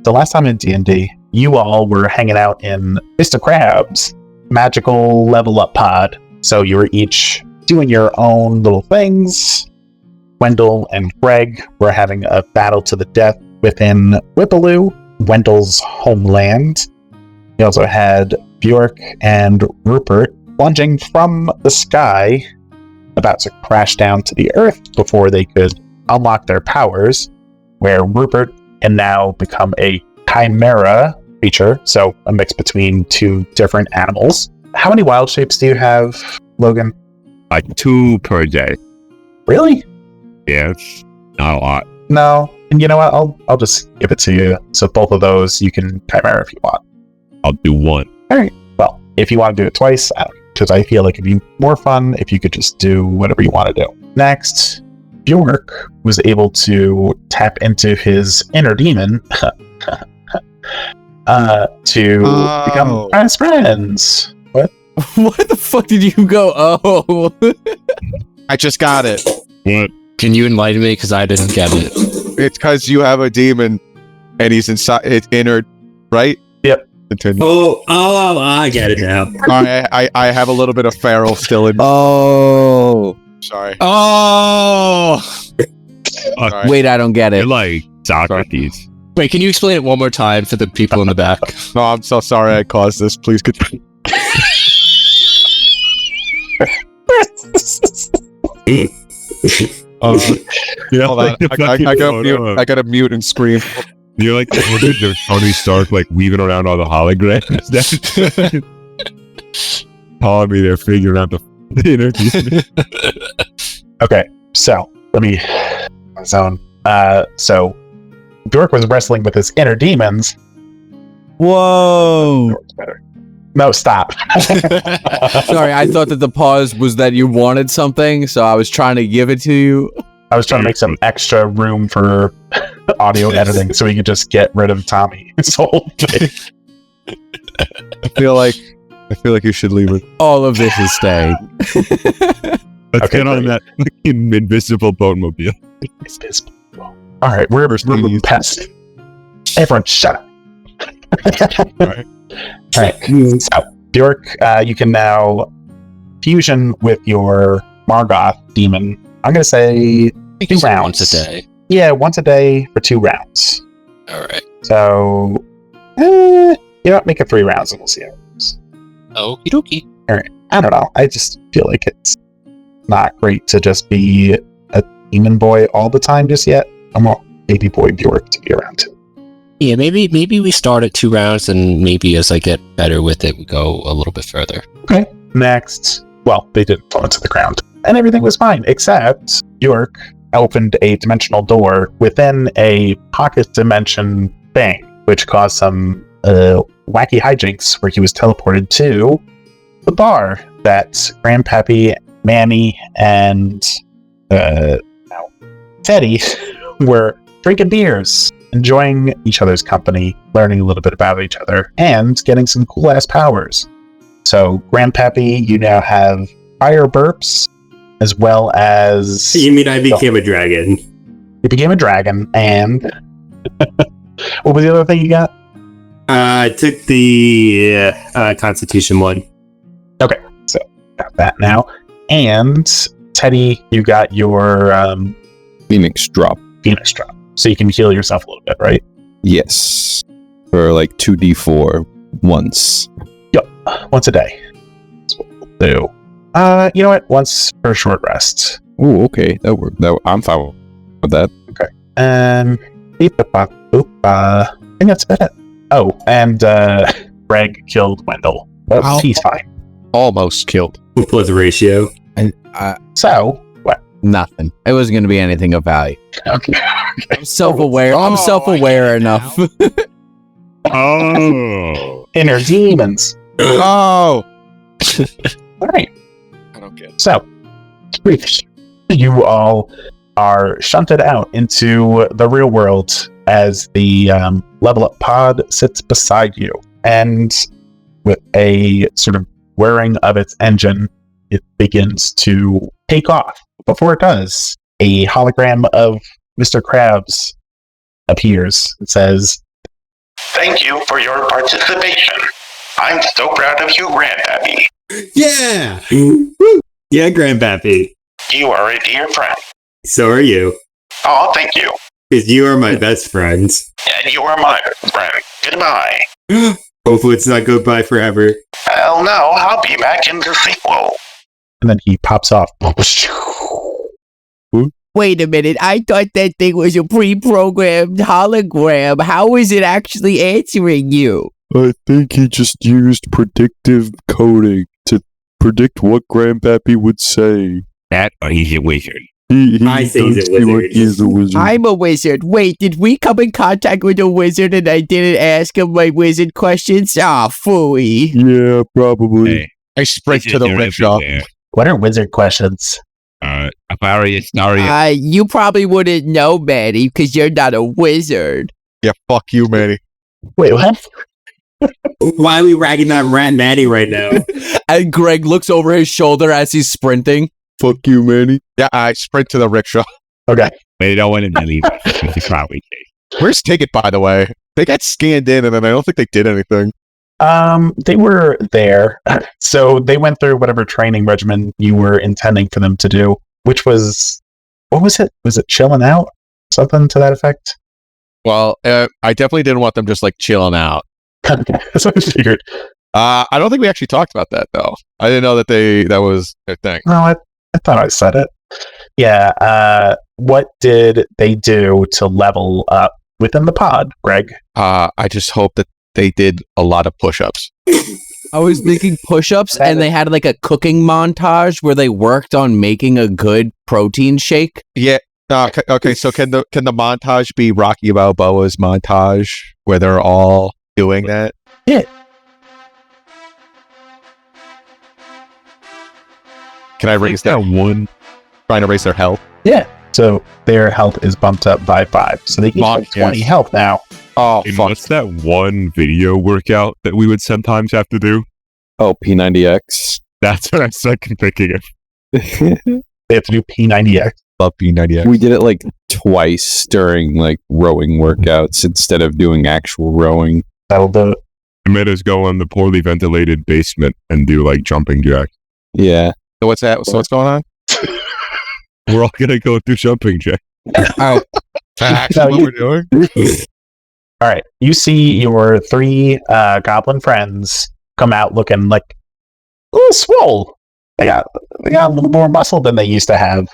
So last time in D&D, you all were hanging out in Mr. Crab's magical level up pod. So you were each doing your own little things. Wendell and Greg were having a battle to the death within Whippaloo, Wendell's homeland. You also had Bjork and Rupert plunging from the sky, about to crash down to the earth before they could unlock their powers, where Rupert can now become a chimera creature, so a mix between two different animals. How many wild shapes do you have, Logan? Like 2 per day. Really? Yeah, it's not a lot. No. And you know what? I'll just give it to you. So both of those you can chimera if you want. I'll do 1. All right. Well, if you want to do it twice, because I feel like it'd be more fun if you could just do whatever you want to do. Next, Bjork was able to tap into his inner demon to become best friends. What? What the fuck did you go? Oh. I just got it. What? Can you enlighten me? Because I didn't get it. It's because you have a demon and he's inside, it's inner, right? Yep. Continue. Oh, I get it now. I have a little bit of feral still in me. Oh. Sorry. Oh. Sorry. Wait, I don't get You're it. like Socrates. Wait, can you explain it one more time for the people in the back? No, I'm so sorry I caused this. Please continue. Yeah, Hold on. I gotta mute and scream. You're like the Tony Stark, like weaving around all the holograms. Calling me there, figuring out the inner demon. Okay, so let me zone. So Bjork was wrestling with his inner demons. Whoa. No, stop. Sorry, I thought that the pause was that you wanted something, so I was trying to give it to you. I was trying to make some extra room for audio editing so we could just get rid of Tommy. His whole thing. I feel like you should leave it. All of this is staying. Let's get on that fucking invisible boatmobile. All right, we're past. Everyone, shut up. All right. All right. So, Bjork, you can now fusion with your Margoth demon. I'm going to say 2 rounds. Once a day. Yeah, once a day for 2 rounds. All right. So, you know, make it 3 rounds and we'll see how it goes. Okie dokie. All right. I don't know. I just feel like it's not great to just be a demon boy all the time just yet. I want baby boy Bjork to be around too. Yeah, maybe we start at 2 rounds, and maybe as I get better with it, we go a little bit further. Okay. Next. Well, they didn't fall into the ground. And everything was fine, except Bjork opened a dimensional door within a pocket dimension thing, which caused some wacky hijinks where he was teleported to the bar that Grandpappy, Manny, and Teddy were drinking beers, enjoying each other's company, learning a little bit about each other, and getting some cool-ass powers. So, Grandpappy, you now have fire burps, as well as... You mean I became a dragon? You became a dragon, and... What was the other thing you got? I took the Constitution one. Okay, so got that now. And, Teddy, you got your... Phoenix drop. Phoenix drop. So you can heal yourself a little bit, right? Yes. For like 2d4 once. Yep. Once a day. That's what we'll do. You know what? Once for a short rest. Oh, okay. That worked. I'm fine with that. Okay. I think that's about it. Oh, and Greg killed Wendell. But he's fine. Almost killed. What was the ratio? And So, what? nothing. It wasn't going to be anything of value. Okay. I'm self-aware. I'm self-aware enough. Oh. Inner demons. Oh! All right. I don't get it. So, you all are shunted out into the real world as the level up pod sits beside you. And with a sort of whirring of its engine, it begins to take off. Before it does, a hologram of Mr. Krabs appears. It says, Thank you for your participation. I'm so proud of you, Grandpappy. Yeah! Yeah, Grandpappy. You are a dear friend. So are you. Oh, thank you. Because you are my best friends. And you are my friend. Goodbye. Hopefully it's not goodbye forever. Well, no, I'll be back in the sequel. And then he pops off. Wait a minute, I thought that thing was a pre-programmed hologram. How is it actually answering you? I think he just used predictive coding to predict what Grandpappy would say. That or he's a wizard. I think he's a wizard. He's a wizard. I'm a wizard. Wait, did we come in contact with a wizard and I didn't ask him my wizard questions? Ah, phooey. Yeah, probably. Hey, I sprint to wizards the are rickshaw. everywhere. What are wizard questions? Aquarius, Naria. You probably wouldn't know, Manny, because you're not a wizard. Yeah, fuck you, Manny. Wait, what? Why are we ragging on Rat Maddie right now? And Greg looks over his shoulder as he's sprinting. Fuck you, Manny. Yeah, I sprint to the rickshaw. Okay. They don't want him to leave. It's probably safe. Where's Ticket, by the way? They got scanned in, and then I don't think they did anything. They were there. So they went through whatever training regimen you were intending for them to do, which was, what was it? Was it chilling out? Something to that effect? Well, I definitely didn't want them just like chilling out. That's what I figured. I don't think we actually talked about that though. I didn't know that that was their thing. No, I thought I said it. Yeah, what did they do to level up within the pod, Greg? I just hope that they did a lot of push-ups. I was thinking push-ups, and they had like a cooking montage where they worked on making a good protein shake. Yeah. Okay. So can the montage be Rocky Balboa's montage where they're all doing that? Yeah. Can I raise that one? Trying to raise their health. Yeah. So their health is bumped up by 5. So they each have 20 health now. Oh, And fuck. what's that one video workout that we would sometimes have to do? Oh, P90X. That's what I'm second thinking of. They have to do P90X. Love P90X. We did it like twice during like rowing workouts instead of doing actual rowing. That'll do it. They made us go in the poorly ventilated basement and do like jumping jacks. Yeah. So what's that? So what's going on? We're all gonna go through jumping jacks. All That's No, what you- we're doing? right. You see your 3 goblin friends come out looking like a little swole. They got a little more muscle than they used to have.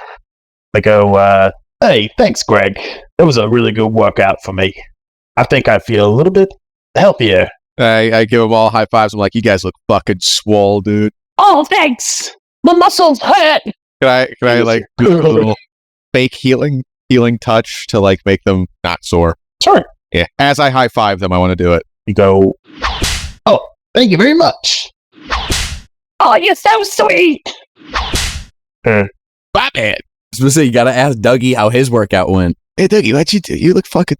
They go, hey, thanks, Greg. That was a really good workout for me. I think I feel a little bit healthier. I give them all high fives. I'm like, you guys look fucking swole, dude. Oh, thanks. My muscles hurt. Can I like do a little fake healing touch to like make them not sore? Sure. Yeah. As I high five them, I want to do it. You go, oh, thank you very much. Oh, you're so sweet. Batman. I was gonna say, you gotta ask Dougie how his workout went. Hey, Dougie, what'd you do? You look fucking.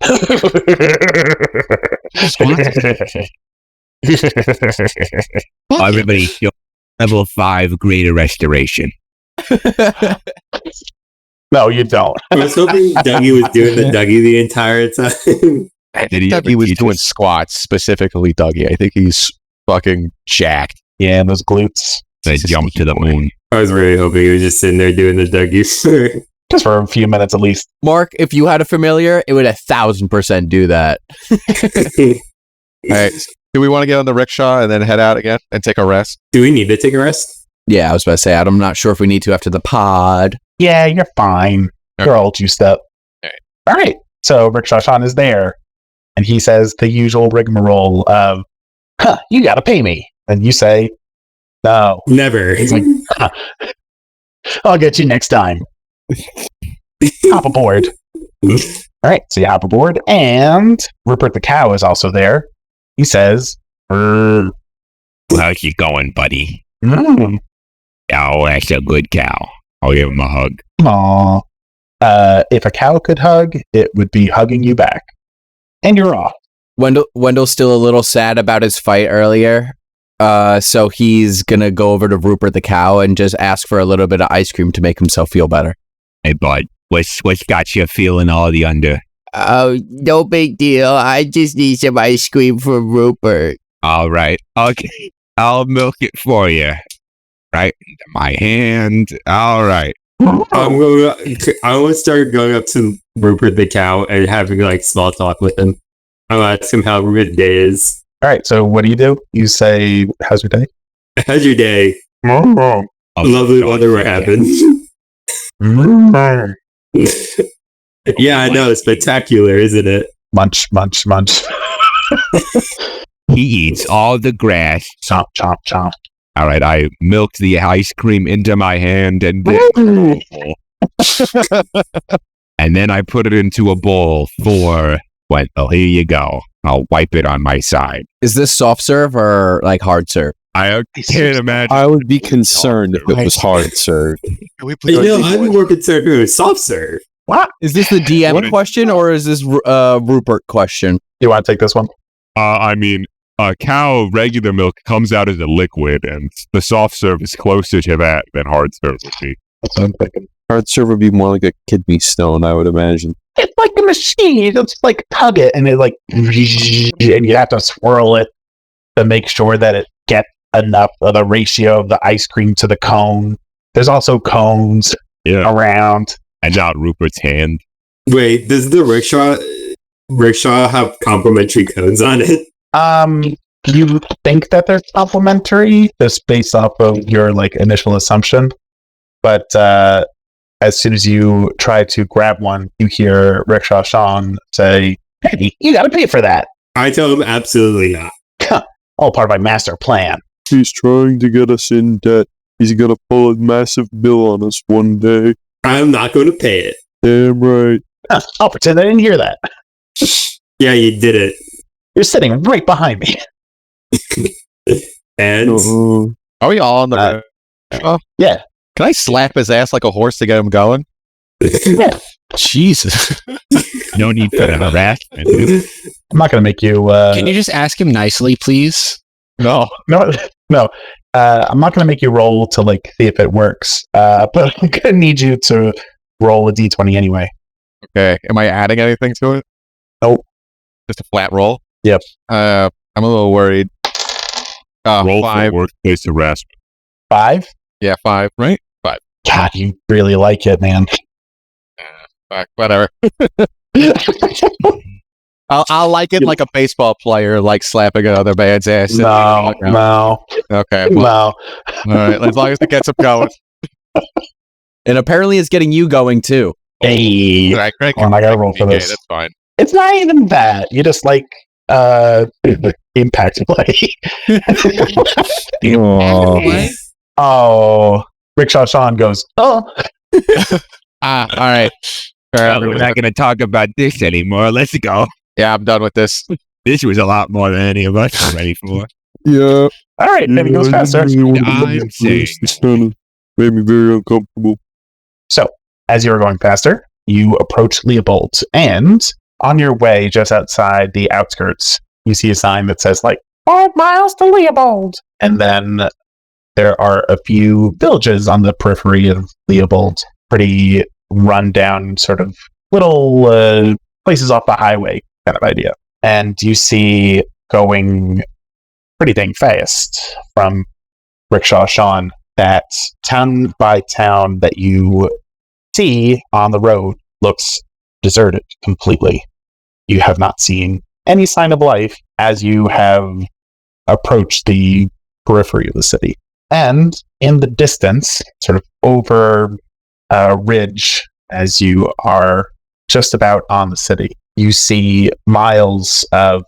Everybody, level 5 greater restoration. No, you don't. I was hoping Dougie was doing the Dougie the entire time. Did he ever Dougie was teach doing us? squats, specifically Dougie. I think he's fucking jacked. Yeah, and those glutes. They jump to the moon. I was really hoping he was just sitting there doing the Dougie. Just for a few minutes at least. Mark, if you had a familiar, it would 1,000% do that. All right. Do we want to get on the rickshaw and then head out again and take a rest? Do we need to take a rest? Yeah, I was about to say, I'm not sure if we need to after the pod. Yeah, you're fine. You're all juiced up. All right. So Rickshaw Sean is there, and he says the usual rigmarole of, you gotta pay me. And you say, no. Never. He's like, I'll get you next time. Hop aboard. All right, so you hop aboard, and Rupert the cow is also there. He says, How's it going, buddy? mm, Oh, that's a good cow. I'll give him a hug. aw. If a cow could hug, it would be hugging you back. And you're off. Wendell's still a little sad about his fight earlier. So he's gonna go over to Rupert the cow and just ask for a little bit of ice cream to make himself feel better. Hey, bud, what's got you feeling all the under? Oh, no big deal. I just need some ice cream from Rupert. All right. Okay. I'll milk it for you. Right into my hand. All right. I want to start going up to Rupert the cow and having like small talk with him. I'll ask him how his day is. All right. So what do? You say, "How's your day?" How's your day? Lovely weather. What happened? Yeah, I know. It's spectacular, isn't it? Munch, munch, munch. He eats all the grass. Chomp, chomp, chomp. All right. I milked the ice cream into my hand and then, and then I put it into a bowl for Wendell. Here you go. I'll wipe it on my side. Is this soft serve or like hard serve? I can't imagine. I would be concerned if it was hard served. I'd be more concerned if it was soft serve. What? Is this the DM question or is this Rupert question? You want to take this one? I mean, cow regular milk comes out as a liquid, and the soft serve is closer to that than hard serve would be. That's what I'm thinking. Hard serve would be more like a kidney stone, I would imagine. It's like a machine. You just like tug it, and it like, and you have to swirl it to make sure that it gets enough of the ratio of the ice cream to the cone. There's also cones around. And not Rupert's hand. Wait, does the rickshaw have complimentary cones on it? You think that they're complimentary just based off of your like initial assumption, but as soon as you try to grab one, you hear Rickshaw Sean say, "Hey, you got to pay for that." I tell him absolutely not. All part of my master plan. He's trying to get us in debt. He's gonna pull a massive bill on us one day. I'm not going to pay it. Damn right. I'll pretend I didn't hear that. Yeah, you did it. You're sitting right behind me. And Are we all on the Yeah. Can I slap his ass like a horse to get him going? Yeah. Jesus. No need for the harassment. I'm not going to make you... Can you just ask him nicely, please? No. No. I'm not going to make you roll to like see if it works. But I'm going to need you to roll a d20 anyway. Okay. Am I adding anything to it? Nope. Just a flat roll? Yep. I'm a little worried. Roll 5. for workplace harassment. 5? Yeah, 5, right? 5. God, you really like it, man. Whatever. I'll like it like a baseball player, like slapping another man's ass. No. Okay. No. All right. As long as it gets him going. And apparently it's getting you going too. Hey. All right, Craig, Hold on, I gotta roll for this. That's fine. It's not even that. You just like impact play. Oh. Rickshaw Sean goes, oh. All right. Well, we're not going to talk about this anymore. Let's go. Yeah, I'm done with this. This was a lot more than any of us were ready for. Yeah. All right, maybe goes faster. I'm saying. This kind of made me very uncomfortable. So, as you are going faster, you approach Leopold, and on your way, just outside the outskirts, you see a sign that says, like, 5 miles to Leopold. And then there are a few villages on the periphery of Leopold, pretty run-down, sort of little places off the highway kind of idea. And you see going pretty dang fast from Rickshaw Sean that town by town that you see on the road looks deserted completely. You have not seen any sign of life as you have approached the periphery of the city. And in the distance, sort of over a ridge, as you are just about on the city, you see miles of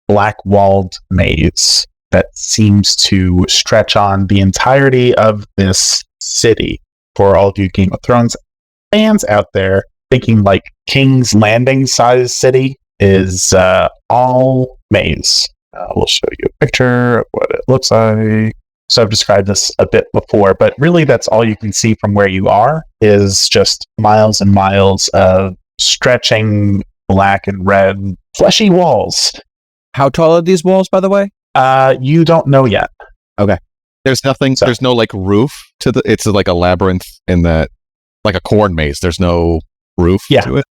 black-walled maze that seems to stretch on the entirety of this city. For all of you Game of Thrones fans out there, thinking like King's Landing size city is all maze. We'll show you a picture of what it looks like. So I've described this a bit before, but really that's all you can see from where you are is just miles and miles of stretching black and red fleshy walls. How tall are these walls, by the way? You don't know yet. There's nothing. So- There's no like roof to the. It's like a labyrinth in that, like a corn maze. There's no roof Yeah. to it.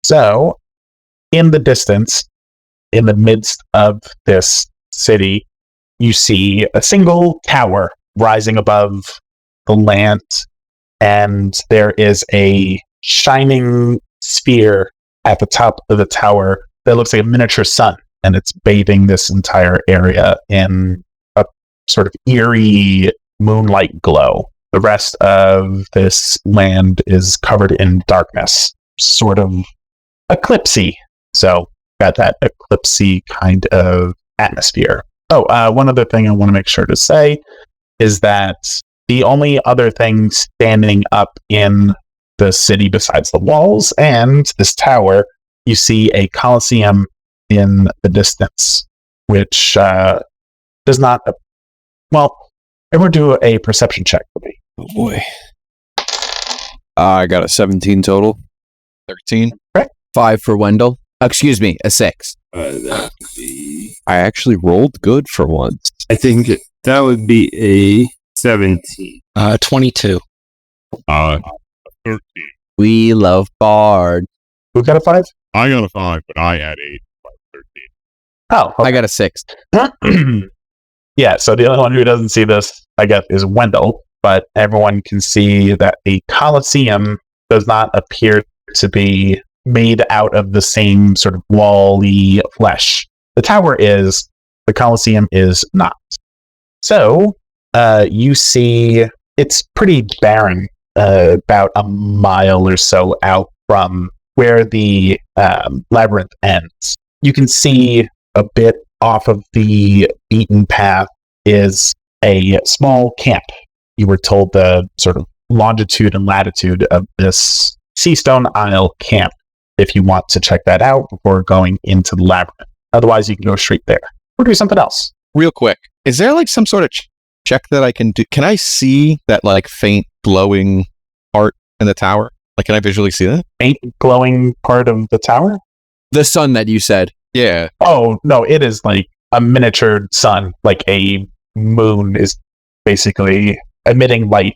So, in the distance, in the midst of this city, you see a single tower rising above the land, and there is a shining sphere at the top of the tower that looks like a miniature sun, and it's bathing this entire area in a sort of eerie moonlight glow. The rest of this land is covered in darkness, sort of eclipsy. So, got that eclipsy kind of atmosphere. Oh, one other thing I want to make sure to say is that the only other thing standing up in the city besides the walls and this tower, you see a coliseum in the distance, which does not... Well, everyone do a perception check for me. Oh boy. I got a 17 total. 13. 5 for Wendell. Excuse me, a 6. That would be, I actually rolled good for once. I think that would be a 17. 22. 13. We love Bard. Who got a 5? I got a 5, but I had 8. 13. Oh, I got a 6. yeah, so the only one who doesn't see this, I guess, is Wendell, but everyone can see that the Colosseum does not appear to be made out of the same sort of wall-y flesh. The tower is, the Colosseum is not. So, you see it's pretty barren, about a mile or so out from where the labyrinth ends. You can see a bit off of the beaten path is a small camp. You were told the sort of longitude and latitude of this Seastone Isle camp if you want to check that out before going into the labyrinth. Otherwise, you can go straight there or do something else. Real quick, is there like some sort of check that I can do? Can I see that like faint glowing part in the tower? Like, can I visually see that? Faint glowing part of the tower? The sun that you said. Yeah. Oh, no, it is like a miniature sun, like a moon is basically emitting light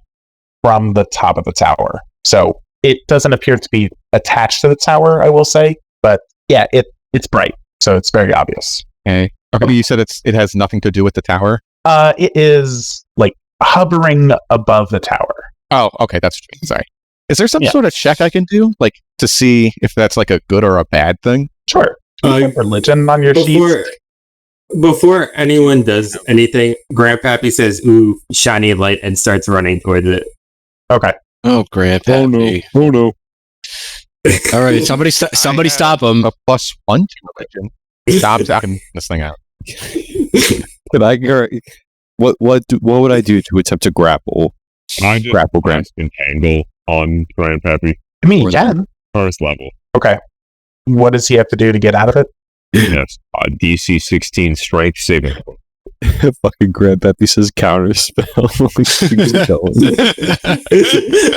from the top of the tower. So it doesn't appear to be attached to the tower, I will say, but yeah, it's bright, so it's very obvious. Okay. Okay. You said it has nothing to do with the tower? It is like hovering above the tower. Oh, okay, that's sorry. Is there some Yeah. sort of check I can do, like to see if that's like a good or a bad thing? Sure. Do you have religion on your sheet? Before anyone does anything, Grandpappy says, "Ooh, shiny light," and starts running towards it. Okay. Oh, Grandpa. Oh no. Oh no. All right, somebody stop him. A +1 to religion. Stop talking this thing out. Could I what would I do to attempt to grapple? Can I just Grapple cast Entangle on Grandpappy? I mean, you can. First level. Okay. What does he have to do to get out of it? Yes. DC 16 strength saving. Fucking Grandpappy says counter spell.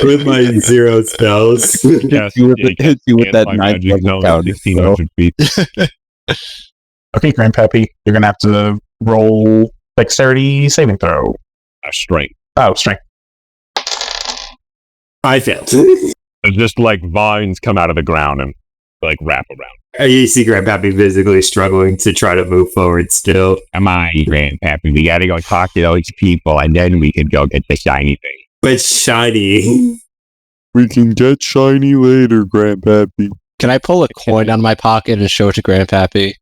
With my 0 spells. Yes, hit you with that 9 level counter spell. 1600 feet. Okay, Grandpappy, you're going to have to roll dexterity saving throw. Strength. Oh, strength. I failed. It's just like vines come out of the ground and like wrap around. You see Grandpappy physically struggling to try to move forward still. Come on, Grandpappy. We gotta go talk to those people and then we can go get the shiny thing. But shiny. We can get shiny later, Grandpappy. Can I pull a coin out of my pocket and show it to Grandpappy?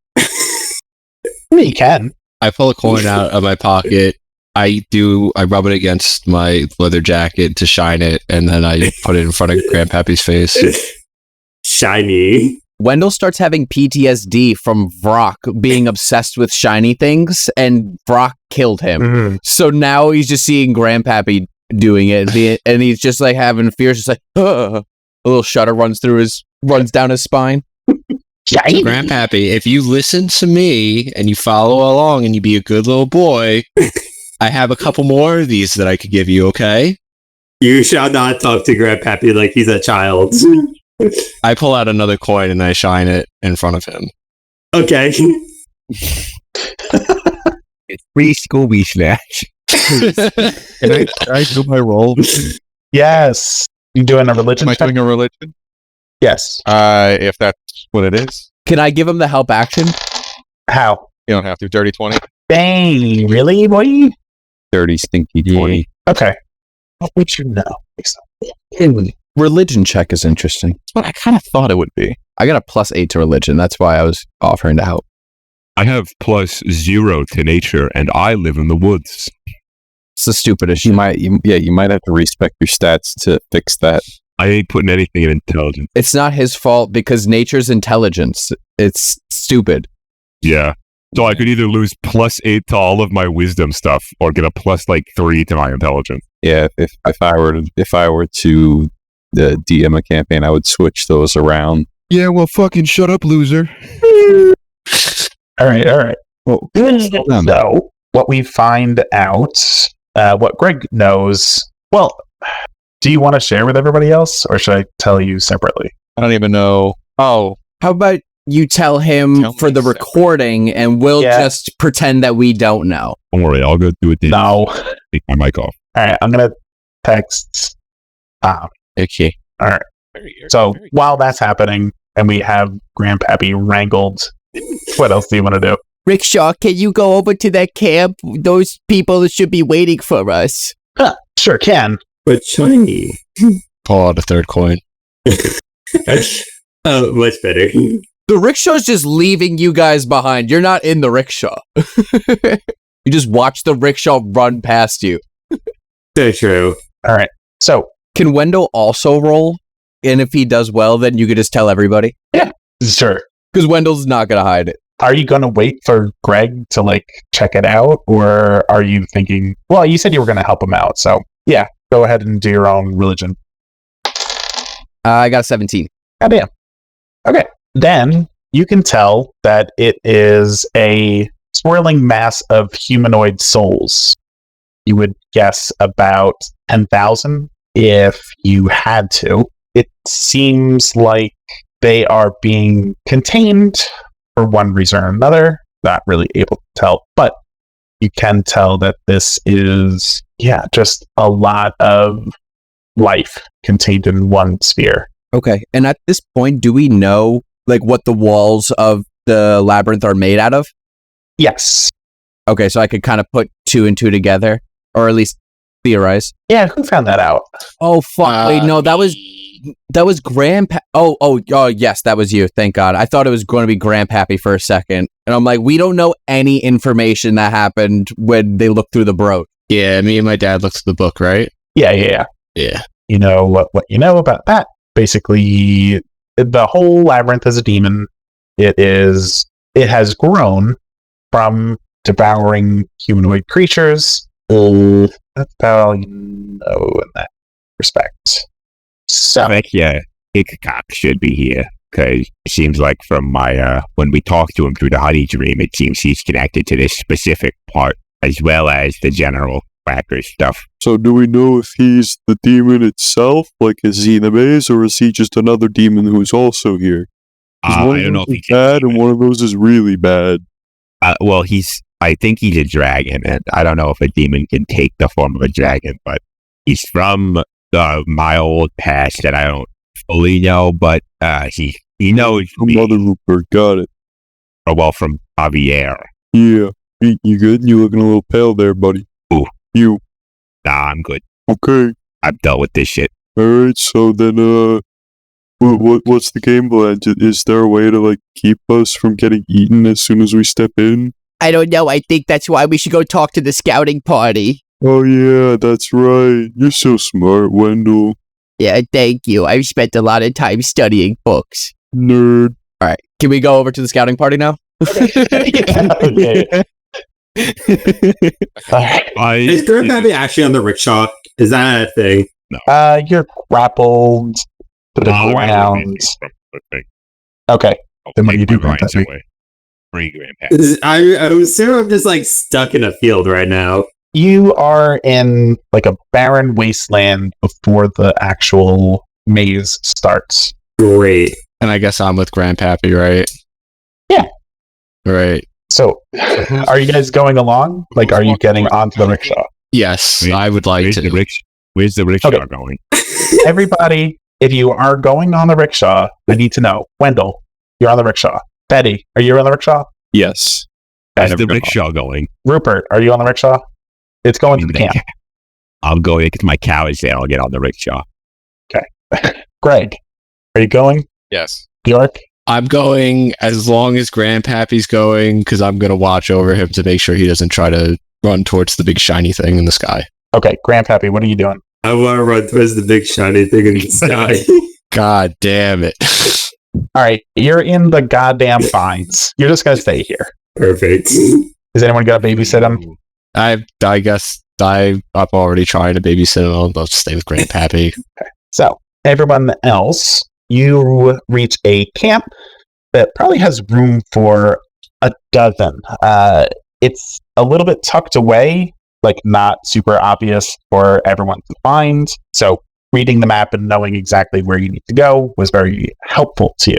You can. I pull a coin out of my pocket. I rub it against my leather jacket to shine it, and then I put it in front of Grandpappy's face. Shiny. Wendell starts having PTSD from Vrock being obsessed with shiny things, and Vrock killed him. Mhm. So now he's just seeing Grandpappy doing it, and he's just like having fears, just like, ugh. A little shudder runs down his spine. Shiny. Grandpappy, if you listen to me and you follow along and you be a good little boy, I have a couple more of these that I could give you, okay? You shall not talk to Grandpappy like he's a child. I pull out another coin and I shine it in front of him. Okay. It's free Scooby Snatch. Can I do my roll? Yes. You doing a religion Am I check? doing a religion? Yes. If that's what it is, Can I give him the help action? How? you don't have to. Dirty 20. Dang, really, boy? Dirty stinky 20. Okay. What would you know? Religion check is interesting. That's what I kind of thought it would be. I got a +8 to religion. That's why I was offering to help. I have +0 to nature, and I live in the woods. It's the stupidest You shit. might have to respec your stats to fix that. I ain't putting anything in intelligence. It's not his fault because nature's intelligence. It's stupid. Yeah. So I could either lose +8 to all of my wisdom stuff, or get a +3 to my intelligence. Yeah, if I were to DM a campaign, I would switch those around. Yeah, well, fucking shut up, loser. All right. Well, So, what we find out, what Greg knows, well, do you want to share with everybody else, or should I tell you separately? I don't even know. Oh, How about you tell him Tell for me the separate. recording and we'll Yeah. just pretend that we don't know. Don't worry, I'll go do it then. No. Take my mic off. All right, I'm going to text. okay. All right. So, while that's happening, and we have Grandpappy wrangled, what else do you want to do? Rickshaw, can you go over to that camp? Those people should be waiting for us. Sure can. But shiny. Pull out a third coin. Oh, much better. The rickshaw's just leaving you guys behind. You're not in the rickshaw. You just watch the rickshaw run past you. So true. All right. So, Can Wendell also roll? And if he does well, then you could just tell everybody. sure. Because Wendell's not going to hide it. Are you going to wait for Greg to check it out, or are you thinking? Well, you said you were going to help him out, so yeah, go ahead and do your own religion. I got a 17. Goddamn. Okay, then you can tell that it is a swirling mass of humanoid souls. You would guess about 10,000 if you had to. It seems like they are being contained for one reason or another. Not really able to tell, but you can tell that this is, just a lot of life contained in one sphere. Okay. And at this point, do we know what the walls of the labyrinth are made out of? Yes. Okay, so I could kind of put 2 and 2 together, or at least theorize. Yeah, who found that out? Oh fuck! Wait, no, that was Grandpa. Oh, yes, that was you. Thank God. I thought it was going to be Grandpappy for a second, and I'm like, we don't know any information that happened when they looked through the brooch. Yeah, me and my dad looked at the book, right? Yeah. Yeah. You know what you know about that. Basically, the whole labyrinth is a demon. It has grown from devouring humanoid creatures. That's about all you know in that respect. So, I think, Hickok should be here, because it seems like from my, when we talked to him through the honey dream, it seems he's connected to this specific part, as well as the general factor stuff. So do we know if he's the demon itself? Like, is he the maze, or is he just another demon who's also here? 'Cause one I of don't know those if is he's a bad, demon. and one of those is really bad. Well, I think he's a dragon, and I don't know if a demon can take the form of a dragon, but he's from my old past that I don't fully know, but he knows From me, Mother Rupert, got it. from Javier. Yeah. You good? You looking a little pale there, buddy. Who? You. Nah, I'm good. Okay. I'm done with this shit. Alright, so then, what's the game plan? Is there a way to, keep us from getting eaten as soon as we step in? I don't know. I think that's why we should go talk to the scouting party. Oh yeah, that's right. You're so smart, Wendell. Yeah, thank you. I've spent a lot of time studying books. Nerd. All right, can we go over to the scouting party now? okay. All right. Is Grandpappy actually on the rickshaw? Is that a thing? You're grappled to the ground. Okay. Then what do you do, Grandpappy? Free Grandpappy. I assume I'm just stuck in a field right now. You are in a barren wasteland before the actual maze starts. Great. And I guess I'm with Grandpappy, right? Yeah. Right. So, are you guys going along? Are you getting onto the rickshaw? Yes, I would like to. Where's the rickshaw Okay. going? Everybody if you are going on the rickshaw, I need to know. Wendell, you're on the rickshaw. Betty, are you on the rickshaw? Yes. That's never the go rickshaw going. Rupert, are you on the rickshaw? It's going to the camp. I'll go get my cow is there. I'll get on the rickshaw. Greg, are you going? Yes. Bjork? I'm going as long as Grandpappy's going because I'm going to watch over him to make sure he doesn't try to run towards the big shiny thing in the sky. Okay, Grandpappy, what are you doing? I want to run towards the big shiny thing in the sky. God damn it. All right, you're in the goddamn vines. You're just going to stay here. Perfect. Is anyone going to babysit him? I guess I'm already trying to babysit him. I'll stay with Grandpappy. So, everyone else, you reach a camp that probably has room for a dozen. It's a little bit tucked away, like not super obvious for everyone to find. So, reading the map and knowing exactly where you need to go was very helpful to you.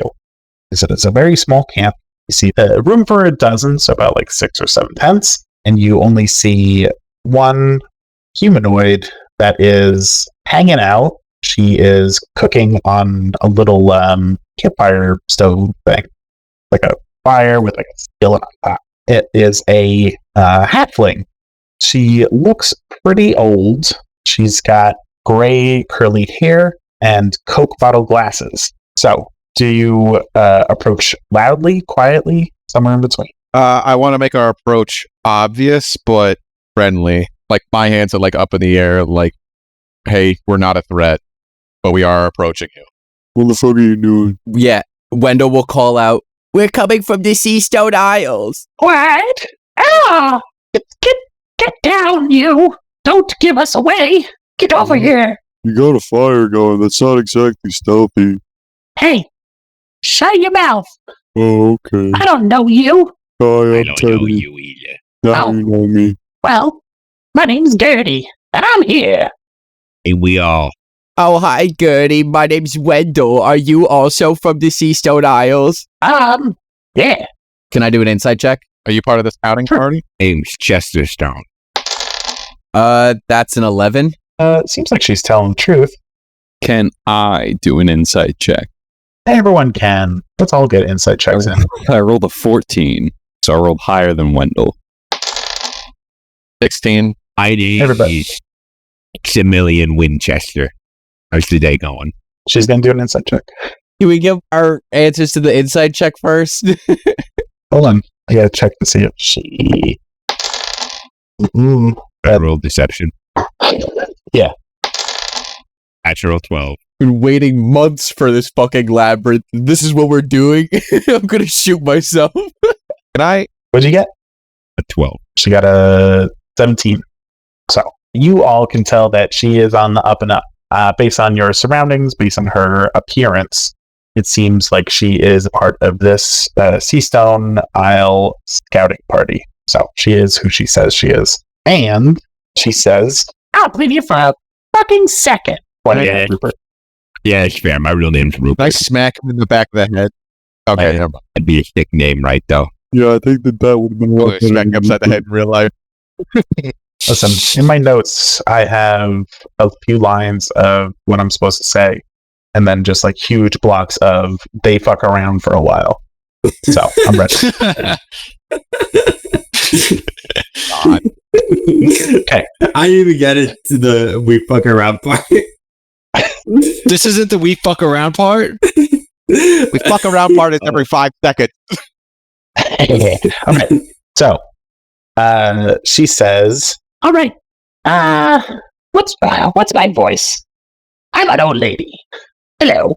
Because it is a very small camp. You see room for a dozen, so about like 6 or 7 tents, and you only see one humanoid that is hanging out. She is cooking on a little campfire stove thing, like a fire with like a skillet on top. It is a halfling. She looks pretty old. She's got gray curly hair and Coke bottle glasses. So, do you approach loudly, quietly, somewhere in between? I want to make our approach obvious but friendly. Like my hands are like up in the air, like, hey, we're not a threat, but we are approaching you. What the fuck are you doing? Yeah, Wendell will call out. We're coming from the Seastone Isles. What? Ah! Get down, you! Don't give us away! Get over here! You got a fire going. That's not exactly stealthy. Hey! Shut your mouth! Oh, okay. I don't know you! Hi, I I'm don't know Teddy. you either. Now Oh. you know me. Well, my name's Gertie, and I'm here. And we all. Oh, hi, Gertie. My name's Wendell. Are you also from the Seastone Isles? Yeah. Can I do an insight check? Are you part of the scouting party? Name's Chesterstone. That's an 11. Seems like she's telling the truth. Can I do an insight check? Everyone can. Let's all get insight checks in. I rolled a 14, so I rolled higher than Wendell. 16. My name Everybody. is Maximilian Winchester. How's the day going? She's going to do an insight check. Can we give our answers to the insight check first? Hold on. I got to check to see if she... I rolled deception. Yeah. Natural 12. Been waiting months for this fucking labyrinth. This is what we're doing. I'm gonna shoot myself. Can I? What'd you get? A 12. She got a 17. So, you all can tell that she is on the up and up. Based on your surroundings, based on her appearance, it seems like she is a part of this Seastone Isle scouting party. So, she is who she says she is. And she says, I'll believe you for a fucking second. pointing Yeah. at Rupert. Yeah, it's fair. My real name's Rupert. Can I smack him in the back of the head? Okay, Yeah. never mind. That'd be a sick name, right, though? Yeah, I think that would have been I'm one gonna smack him upside the head in real life. Listen, in my notes, I have a few lines of what I'm supposed to say, and then just like huge blocks of they fuck around for a while. So I'm ready. Okay. I didn't even get it to the we fuck around part. This isn't the we fuck around part? We fuck around part is every 5 seconds. Okay. So she says, All right. What's my voice? I'm an old lady. Hello.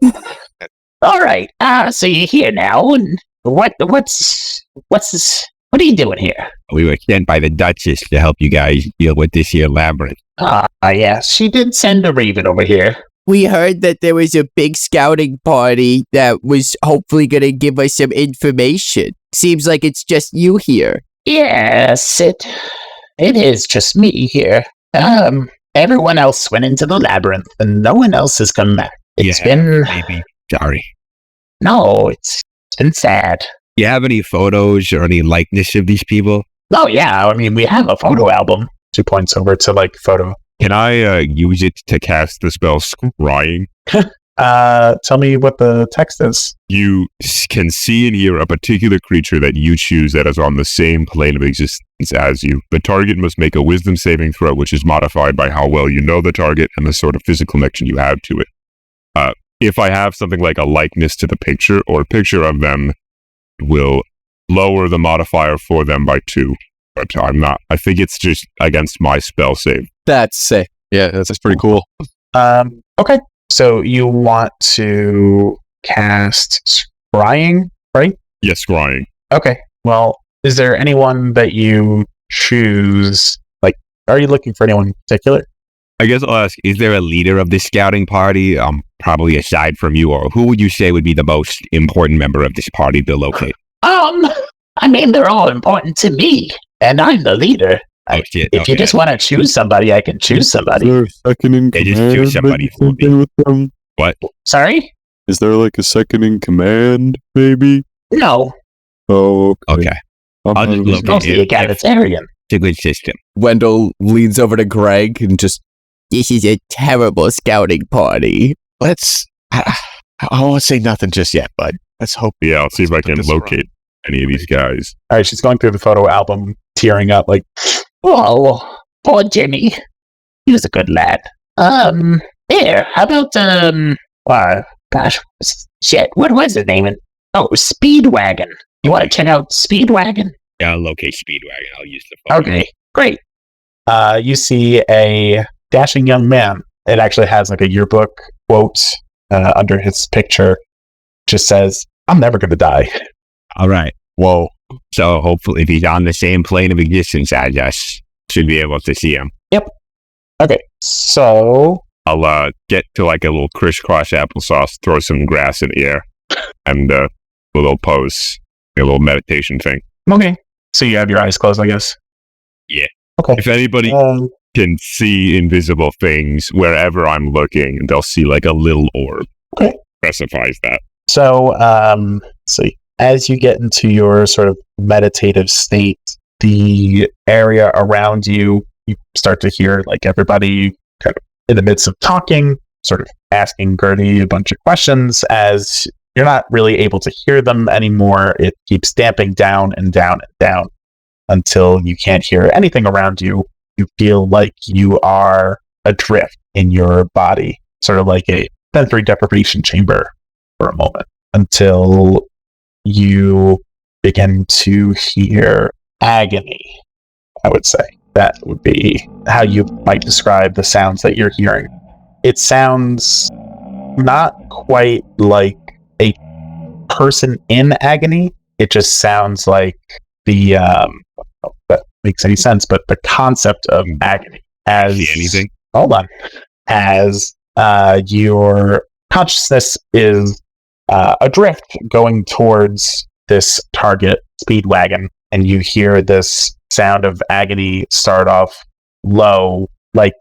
All right. So you're here now, and what's this? What are you doing here? We were sent by the Duchess to help you guys deal with this here labyrinth. Yeah, she did send a raven over here. We heard that there was a big scouting party that was hopefully going to give us some information. Seems like it's just you here. Yes, it is just me here. Everyone else went into the labyrinth, and no one else has come back. It's Yeah, been Maybe. Sorry. no, it's been sad. Do you have any photos or any likeness of these people? Oh yeah, I mean we have a photo album. she points over to like photo. Can I use it to cast the spell Scrying? Tell me what the text is. You can see and hear a particular creature that you choose that is on the same plane of existence as you. The target must make a wisdom saving throw, which is modified by how well you know the target and the sort of physical connection you have to it. If I have something like a likeness to the picture or a picture of them, it will lower the modifier for them by 2. But I think it's just against my spell save. That's sick. Yeah, that's pretty cool. Okay. So you want to cast Scrying, right? Yes, scrying. Okay. Well, is there anyone that you choose? Like, are you looking for anyone in particular? I guess I'll ask, is there a leader of this scouting party, probably aside from you, or who would you say would be the most important member of this party to locate? I mean, they're all important to me, and I'm the leader. If you just want to choose somebody, I can choose somebody. Is there a second in They command? just choose somebody that for you can me. with them? What? Sorry? Is there like a second in command, maybe? No, Oh, okay. Okay. I'm I'll just having- look. mostly egalitarian. It's a good system. Wendell leans over to Greg and just, This is a terrible scouting party. I won't say nothing just yet, bud. Let's hope. Yeah, I'll see if I Let's can put this around. locate any of these guys. All right. She's going through the photo album, tearing up. Like, Oh, poor Jimmy. He was a good lad. There, how about, gosh, shit, what was his name? Oh, Speedwagon. You want to check out Speedwagon? Yeah, I'll locate Speedwagon. I'll use the phone. Okay, great. you see a dashing young man. It actually has like a yearbook quote under his picture. Just says, "I'm never going to die." All right. Whoa. So hopefully, if he's on the same plane of existence as us, should be able to see him. Okay. So I'll get to like a little crisscross applesauce, throw some grass in the air, and a little pose, a little meditation thing. okay. So you have your eyes closed, I guess. Yeah. Okay. If anybody Um, can see invisible things wherever I'm looking, they'll see like a little orb. Okay. Specifies that. So, see, as you get into your sort of meditative state, the area around you, you start to hear like everybody kind of in the midst of talking, sort of asking Gertie a bunch of questions. As you're not really able to hear them anymore, it keeps damping down and down and down until you can't hear anything around you. You feel like you are adrift in your body, sort of like a sensory deprivation chamber for a moment, until you begin to hear agony, I would say. That would be how you might describe the sounds that you're hearing. It sounds not quite like a person in agony. It just sounds like the, I don't know if that makes any sense, but the concept of agony as... See anything? Hold on. As your consciousness is adrift going towards this target, Speedwagon, and you hear this sound of agony start off low, like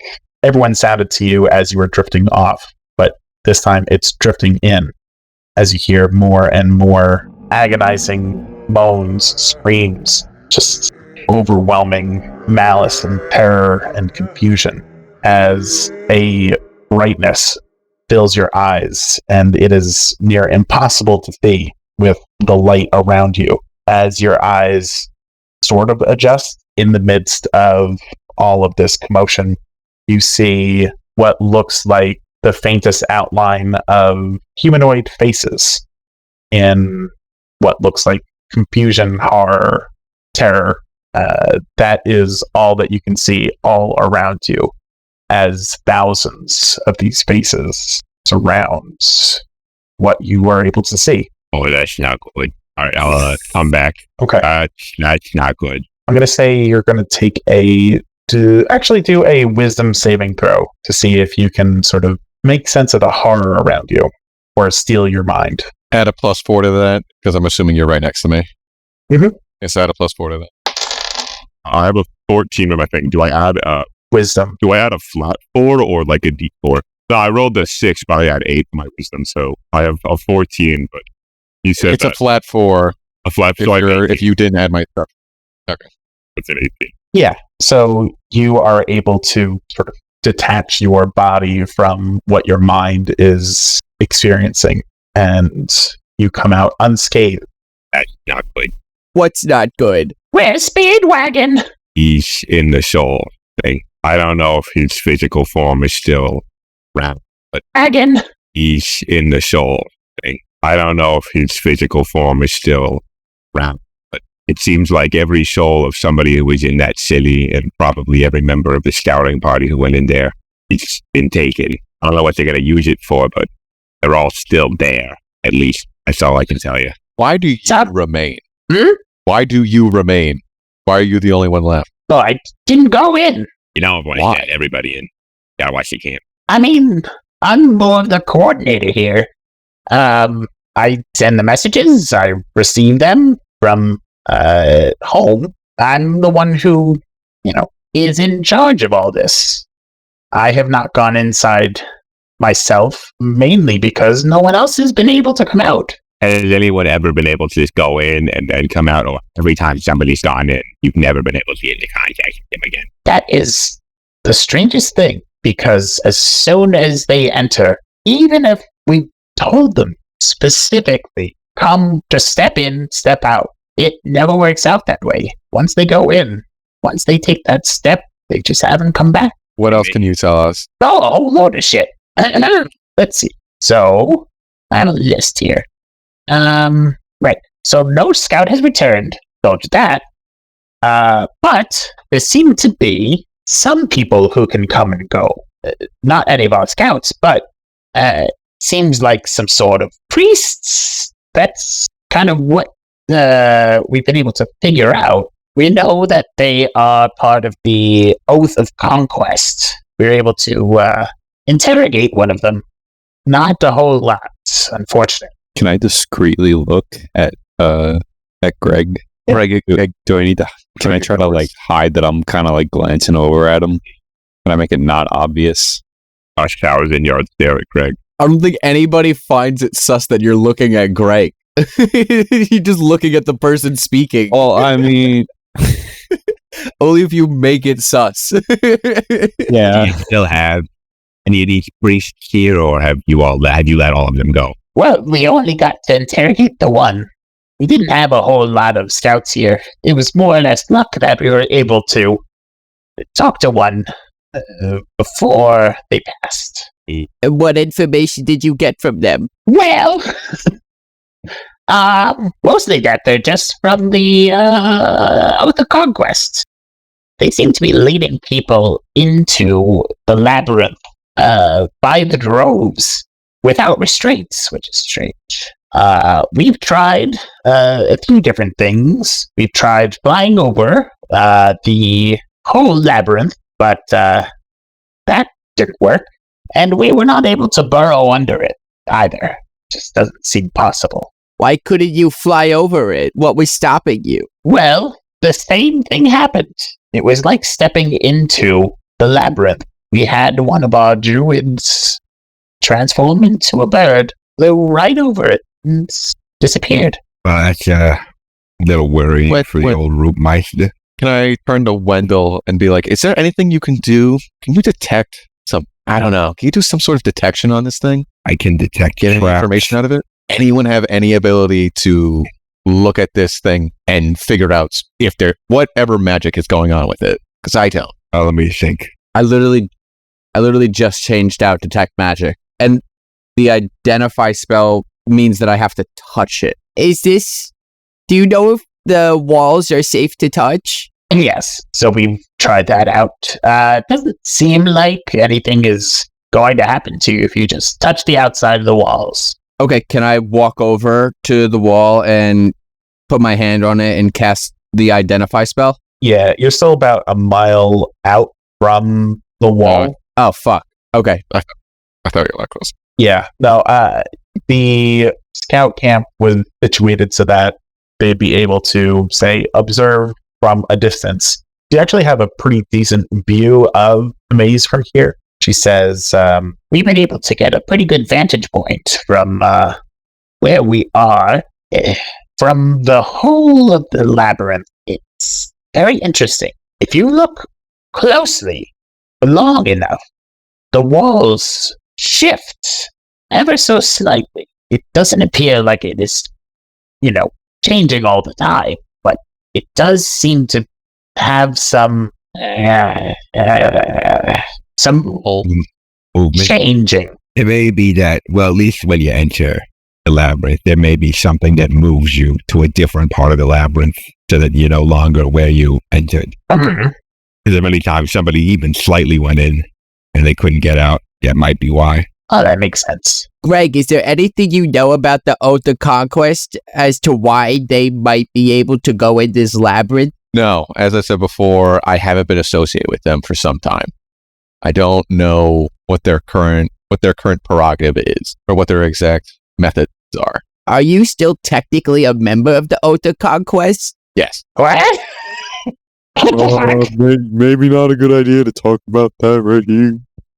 everyone sounded to you as you were drifting off, but this time it's drifting in as you hear more and more agonizing moans, screams, just overwhelming malice and terror and confusion as a brightness fills your eyes, and it is near impossible to see with the light around you as your eyes sort of adjust in the midst of all of this commotion. You see what looks like the faintest outline of humanoid faces in what looks like confusion, horror, terror. That is all that you can see all around you as thousands of these faces surround what you are able to see. Oh, that's not good. All right, I'll come back. Okay. That's not good. I'm going to say you're going to do a wisdom saving throw to see if you can sort of make sense of the horror around you or steal your mind. Add a +4 to that, because I'm assuming you're right next to me. Mhm. Yes, add a +4 to that. I have a 14 with my thing. Do I add Wisdom. a flat 4 or like a D4? No, I rolled a 6, but I had 8 in my wisdom, so I have a 14. But you said It's that a flat 4 a flat. if, So I have 18. if you didn't add my stuff. It's an 18. Yeah. So you are able to sort of detach your body from what your mind is experiencing, and you come out unscathed. That's not good. What's not good? Where's Speedwagon? He's in the soul thing. I don't know if his physical form is still around, but Wagon. he's in the soul thing. I don't know if his physical form is still around, but it seems like every soul of somebody who was in that city and probably every member of the scouting party who went in there, it's been taken. I don't know what they're going to use it for, but they're all still there. At least that's all I can tell you. Why do you Stop. remain? Hmm? Why do you remain? Why are you the only one left? Oh, I didn't go in. You know, when Why? I get everybody in, gotta watch the camp. I mean, I'm more of the coordinator here. I send the messages. I receive them from home. I'm the one who, is in charge of all this. I have not gone inside myself, mainly because no one else has been able to come out. Has anyone ever been able to just go in and then come out, or every time somebody's gone in, you've never been able to get into contact with them again? That is the strangest thing, because as soon as they enter, even if we told them specifically, come, just step in, step out, it never works out that way. Once they go in, once they take that step, they just haven't come back. What else can you tell us? Oh, a whole load of shit. Let's see. So, I have a list here. Right. So no scout has returned. Told you that. But there seem to be some people who can come and go. Not any of our scouts, but seems like some sort of priests. That's kind of what we've been able to figure out. We know that they are part of the Oath of Conquest. We were able to interrogate one of them. Not a whole lot, unfortunately. Can I discreetly look at Greg? Greg, do I need to? Can I try to like hide that I'm kind of like glancing over at him? Can I make it not obvious? 1,000 yards there at Greg. I don't think anybody finds it sus that you're looking at Greg. You're just looking at the person speaking. Well, I mean, Only if you make it sus. yeah. Do you still have any of these priests here, or have you let all of them go? Well, we only got to interrogate the one. We didn't have a whole lot of scouts here. It was more or less luck that we were able to talk to one before they passed. And what information did you get from them? Well, mostly that they're just from the Oath of Conquest. They seem to be leading people into the Labyrinth by the droves without restraints, which is strange. We've tried a few different things. We've tried flying over the whole labyrinth, but that didn't work. And we were not able to burrow under it either. Just doesn't seem possible. Why couldn't you fly over it? What was stopping you? Well, the same thing happened. It was like stepping into the labyrinth. We had one of our druids transform into a bird, flew right over it, and disappeared. Well, that's a little worrying Wait, for the wait. old root meister. Can I turn to Wendell and be like, is there anything you can do? Can you detect some, I don't know, can you do some sort of detection on this thing? I can detect Get any traps. information out of it? Anyone have any ability to look at this thing and figure out if there, whatever magic is going on with it? Because I don't. Oh, let me think. I literally just changed out detect magic, and the identify spell means that I have to touch it. Do you know if the walls are safe to touch? Yes, so we've tried that out. It doesn't seem like anything is going to happen to you if you just touch the outside of the walls. Okay, can I walk over to the wall and put my hand on it and cast the identify spell? Yeah, you're still about a mile out from the wall. Oh, fuck. Okay. I thought you were that close. Yeah, no, the scout camp was situated so that they'd be able to, say, observe from a distance. You actually have a pretty decent view of the maze from here. She says, We've been able to get a pretty good vantage point from where we are. From the whole of the labyrinth, it's very interesting. If you look closely, long enough, the walls shift ever so slightly. It doesn't appear like it is, changing all the time, but it does seem to have some changing. It may be that, well, at least when you enter the labyrinth, there may be something that moves you to a different part of the labyrinth so that you're no longer where you entered. Mhm. Because there are many times somebody even slightly went in and they couldn't get out. That might be why. Oh, that makes sense. Greg, is there anything you know about the Oath of Conquest as to why they might be able to go in this labyrinth? No, as I said before, I haven't been associated with them for some time. I don't know what their current prerogative is or what their exact methods are. Are you still technically a member of the Oath of Conquest? Yes. What? Maybe not a good idea to talk about that right here.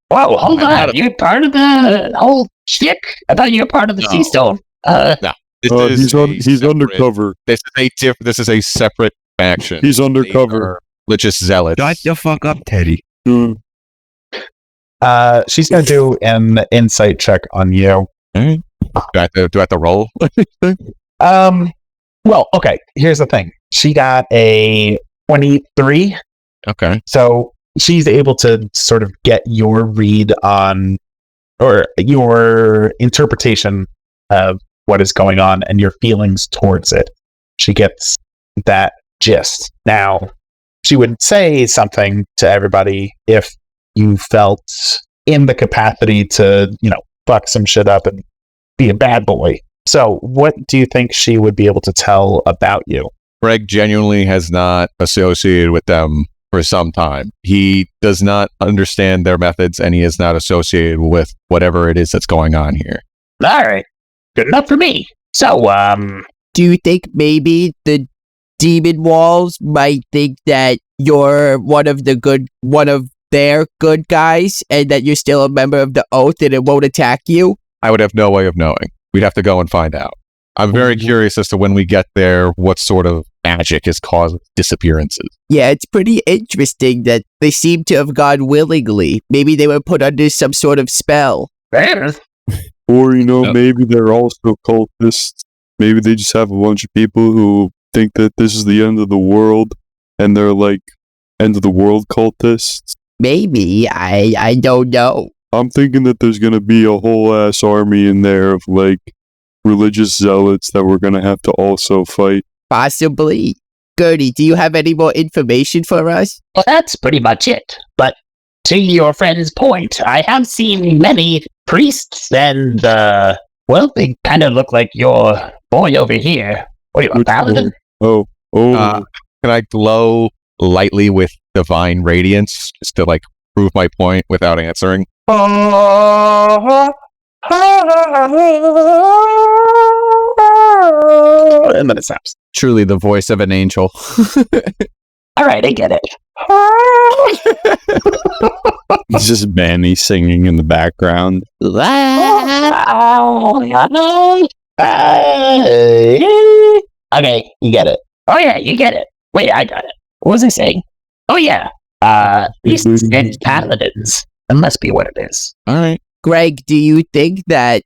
Whoa, hold on. You're part of the whole shtick? I thought you were part of the No. Sea Stone. He's undercover. This is a separate faction. He's undercover. Religious zealots. Shut the fuck up, Teddy. She's gonna do an insight check on you. Do I have to roll? Well, okay, here's the thing. She got a 23, Okay. so she's able to sort of get your read on, or your interpretation of what is going on and your feelings towards it. She gets that gist. Now, she would say something to everybody if you felt in the capacity to, fuck some shit up and be a bad boy. So, what do you think she would be able to tell about you? Greg genuinely has not associated with them for some time. He does not understand their methods, and he is not associated with whatever it is that's going on here. All right. Good enough for me. So, Do you think maybe the demon walls might think that you're one of their good guys and that you're still a member of the Oath and it won't attack you? I would have no way of knowing. We'd have to go and find out. I'm very curious as to when we get there, what sort of magic has caused disappearances. Yeah, it's pretty interesting that they seem to have gone willingly. Maybe they were put under some sort of spell. Or, maybe they're also cultists. Maybe they just have a bunch of people who think that this is the end of the world and they're like end of the world cultists. Maybe. I don't know. I'm thinking that there's going to be a whole ass army in there of like religious zealots that we're going to have to also fight. Possibly. Gertie, do you have any more information for us? well, that's pretty much it. But to your friend's point, I have seen many priests and, they kind of look like your boy over here. What are you, a paladin? Oh. Can I glow lightly with divine radiance just to like prove my point without answering? And then it stops. Truly the voice of an angel. All right, I get it. It's just Manny singing in the background. Okay, you get it. Oh yeah, you get it. Wait, I got it. What was I saying? Oh yeah. Priests and paladins. That must be what it is. All right. Greg, do you think that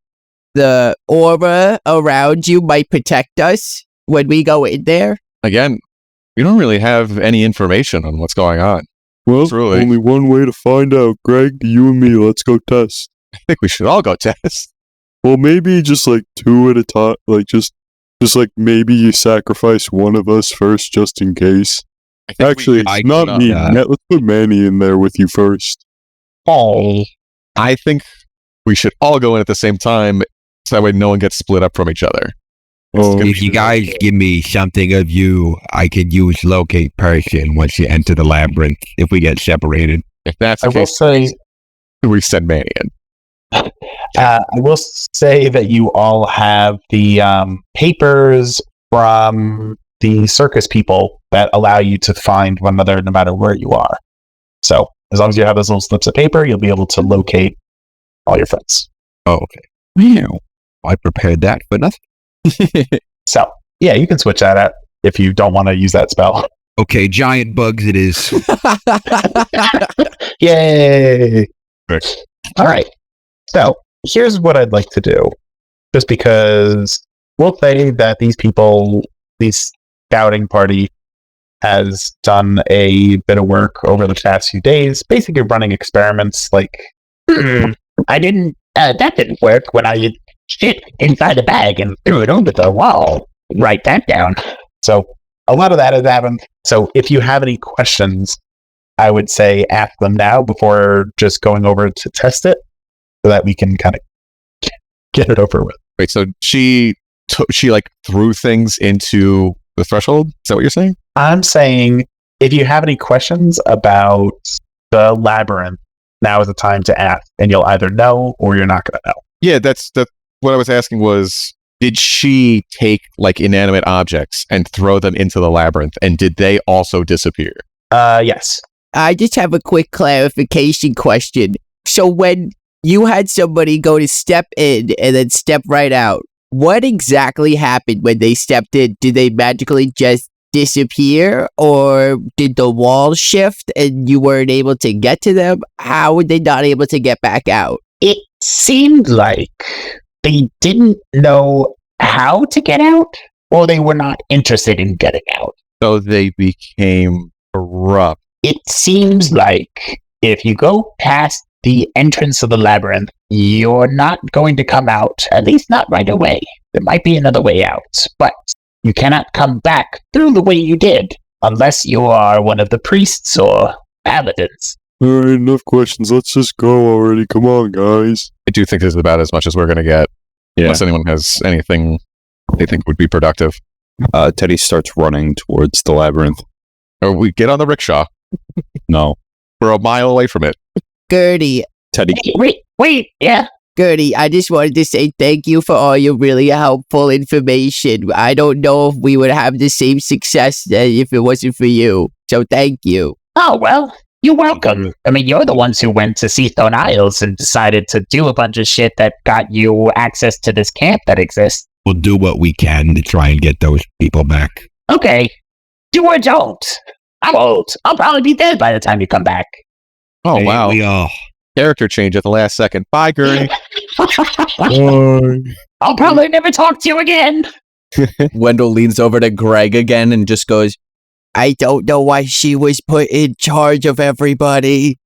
the aura around you might protect us when we go in there? Again, we don't really have any information on what's going on. Well, Truly. only one way to find out, Greg. You and me, let's go test. I think we should all go test. Well, maybe just like two at a time. Like just like maybe you sacrifice one of us first, just in case. Actually, it's not me. Let's put Manny in there with you first. Hey. I think we should all go in at the same time, so that way no one gets split up from each other. If you guys give me something of you, I could use locate person once you enter the labyrinth if we get separated. If that's I the will case, say, we send Manny in. I will say that you all have the papers from the circus people that allow you to find one another no matter where you are. So as long as you have those little slips of paper, you'll be able to locate all your friends. Oh, okay. Wow. I prepared that for nothing. So yeah, you can switch that out if you don't want to use that spell. Okay, giant bugs it is. Yay! All right. So here's what I'd like to do. Just because we'll say that these people, these scouting party, has done a bit of work over the past few days, basically running experiments like, I didn't. That didn't work when I shit inside a bag and threw it over the wall. Write that down. so a lot of that has happened. So if you have any questions, I would say ask them now before just going over to test it, so that we can kind of get it over with. Wait, so she like threw things into the threshold? Is that what you're saying? I'm saying if you have any questions about the labyrinth, now is the time to ask, and you'll either know or you're not going to know. Yeah, that's what I was asking was, did she take like inanimate objects and throw them into the labyrinth, and did they also disappear? Yes. I just have a quick clarification question. So when you had somebody go to step in and then step right out, what exactly happened when they stepped in? Did they magically just disappear, or did the walls shift and you weren't able to get to them? How were they not able to get back out? It seemed like they didn't know how to get out, or they were not interested in getting out. So they became corrupt. It seems like if you go past the entrance of the labyrinth, you're not going to come out, at least not right away. There might be another way out, but you cannot come back through the way you did, unless you are one of the priests or paladins. Alright, enough questions. Let's just go already. Come on, guys. I do think this is about as much as we're going to get. Yeah. Unless anyone has anything they think would be productive. Teddy starts running towards the labyrinth. Or we get on the rickshaw. No. We're a mile away from it. Gertie, Teddy. Wait, yeah. Gertie, I just wanted to say thank you for all your really helpful information. I don't know if we would have the same success if it wasn't for you. So thank you. Oh, well, you're welcome. I mean, you're the ones who went to Seathorn Isles and decided to do a bunch of shit that got you access to this camp that exists. We'll do what we can to try and get those people back. Okay. Do or don't. I'm old. I'll probably be dead by the time you come back. Oh, wow. We all. Character change at the last second. Bye, Gertie. I'll probably never talk to you again. Wendell leans over to Greg again and just goes, I don't know why she was put in charge of everybody.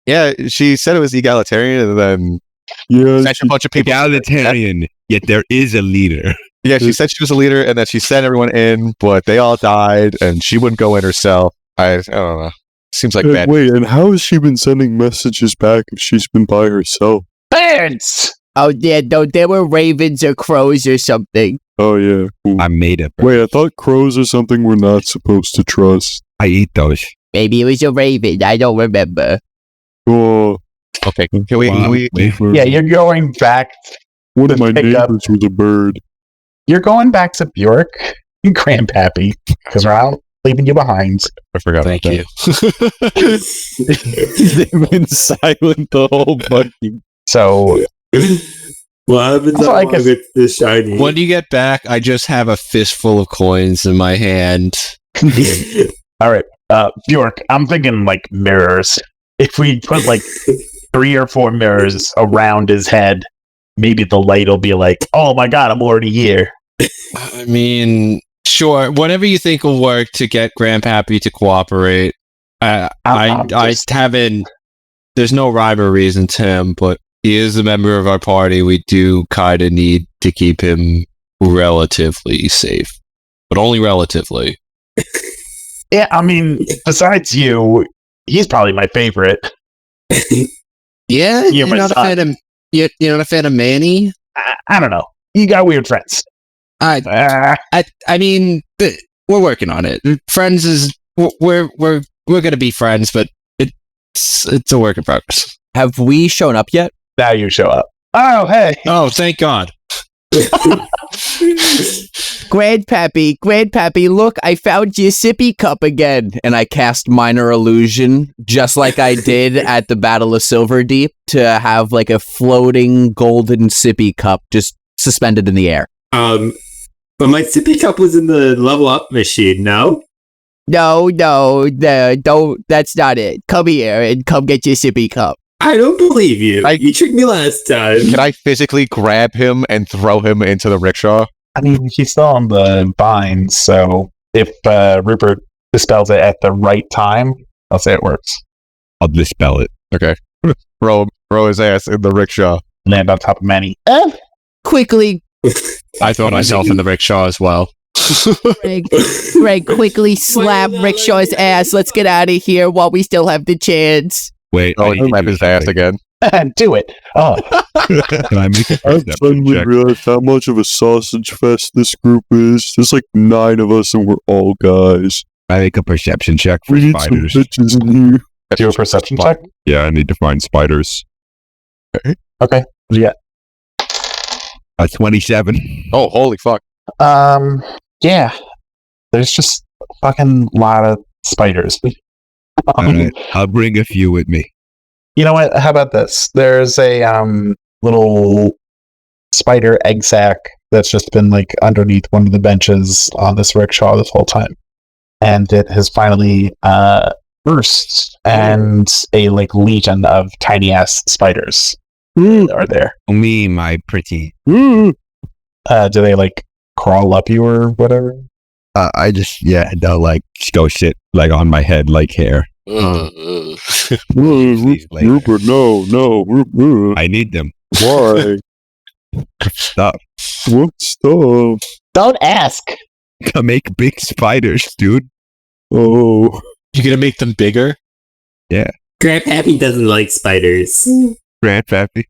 Yeah, she said it was egalitarian, and then sent a bunch of people. Egalitarian, yet there is a leader. Yeah, she said she was a leader, and that she sent everyone in, but they all died, and she wouldn't go in herself. I don't know. Seems like bad. Wait, and how has she been sending messages back if she's been by herself? Birds! Oh, yeah, no, there were ravens or crows or something. Oh, yeah. Cool. I made it. Wait, I thought crows are something we're not supposed to trust. I eat those. Maybe it was a raven. I don't remember. Oh, Okay, can we? Wow. Yeah, you're going back. one of my pick up- neighbors was a bird. You're going back to Bjork and Grandpappy, because we're out leaving you behind. I forgot. Thank about you. They've been silent the whole fucking. So What happens Also, I when guess- it's the shiny? When you get back, I just have a fistful of coins in my hand. all right, Bjork, I'm thinking like mirrors. If we put like 3 or 4 mirrors around his head, maybe the light will be like, oh my god, I'm already here. I mean, sure. Whatever you think will work to get Grandpappy to cooperate. I haven't. There's no rhyme or reason to him, but he is a member of our party. We do kind of need to keep him relatively safe, but only relatively. Yeah, I mean, besides you, he's probably my favorite. Yeah, You're my son. You're not a fan of Manny. I don't know. You got weird friends. I mean, we're working on it. Friends is we're gonna be friends, but it's a work in progress. have we shown up yet? Now you show up. Oh, hey. Oh, thank God. Grandpappy, look, I found your sippy cup again. And I cast Minor Illusion, just like I did at the Battle of Silverdeep, to have like a floating golden sippy cup just suspended in the air. But my sippy cup was in the level up machine, no? don't. That's not it. Come here and come get your sippy cup. I don't believe you. You tricked me last time. Can I physically grab him and throw him into the rickshaw? I mean, he's still on the vine, so if Rupert dispels it at the right time, I'll say it works. I'll dispel it. Okay. throw his ass in the rickshaw. Land on top of Manny. Quickly, I throw myself in the rickshaw as well. Greg, quickly slap Rickshaw's ass. Let's get out of here while we still have the chance. Wait, Oh, he slap his ass again. Do it. Oh, Can I make a I've perception suddenly check? realized how much of a sausage fest this group is. There's like 9 of us and we're all guys. I make a perception check for We need some spiders. bitches in here. do a perception check. Yeah, I need to find spiders. Okay. What do you get? 27. Oh, holy fuck. Yeah. There's just a fucking lot of spiders. All right, I'll bring a few with me. You know what? How about this? There's a little spider egg sac that's just been like underneath one of the benches on this rickshaw this whole time, and it has finally burst, and a like legion of tiny ass spiders are there. Me, my pretty. Do they like crawl up you or whatever? I just, they'll like go sit like on my head like hair. Rupert, no. I need them. Why? Stuff What stuff? Don't ask. to make big spiders, dude. Oh. You're gonna make them bigger? Grandpappy doesn't like spiders. Grandpappy.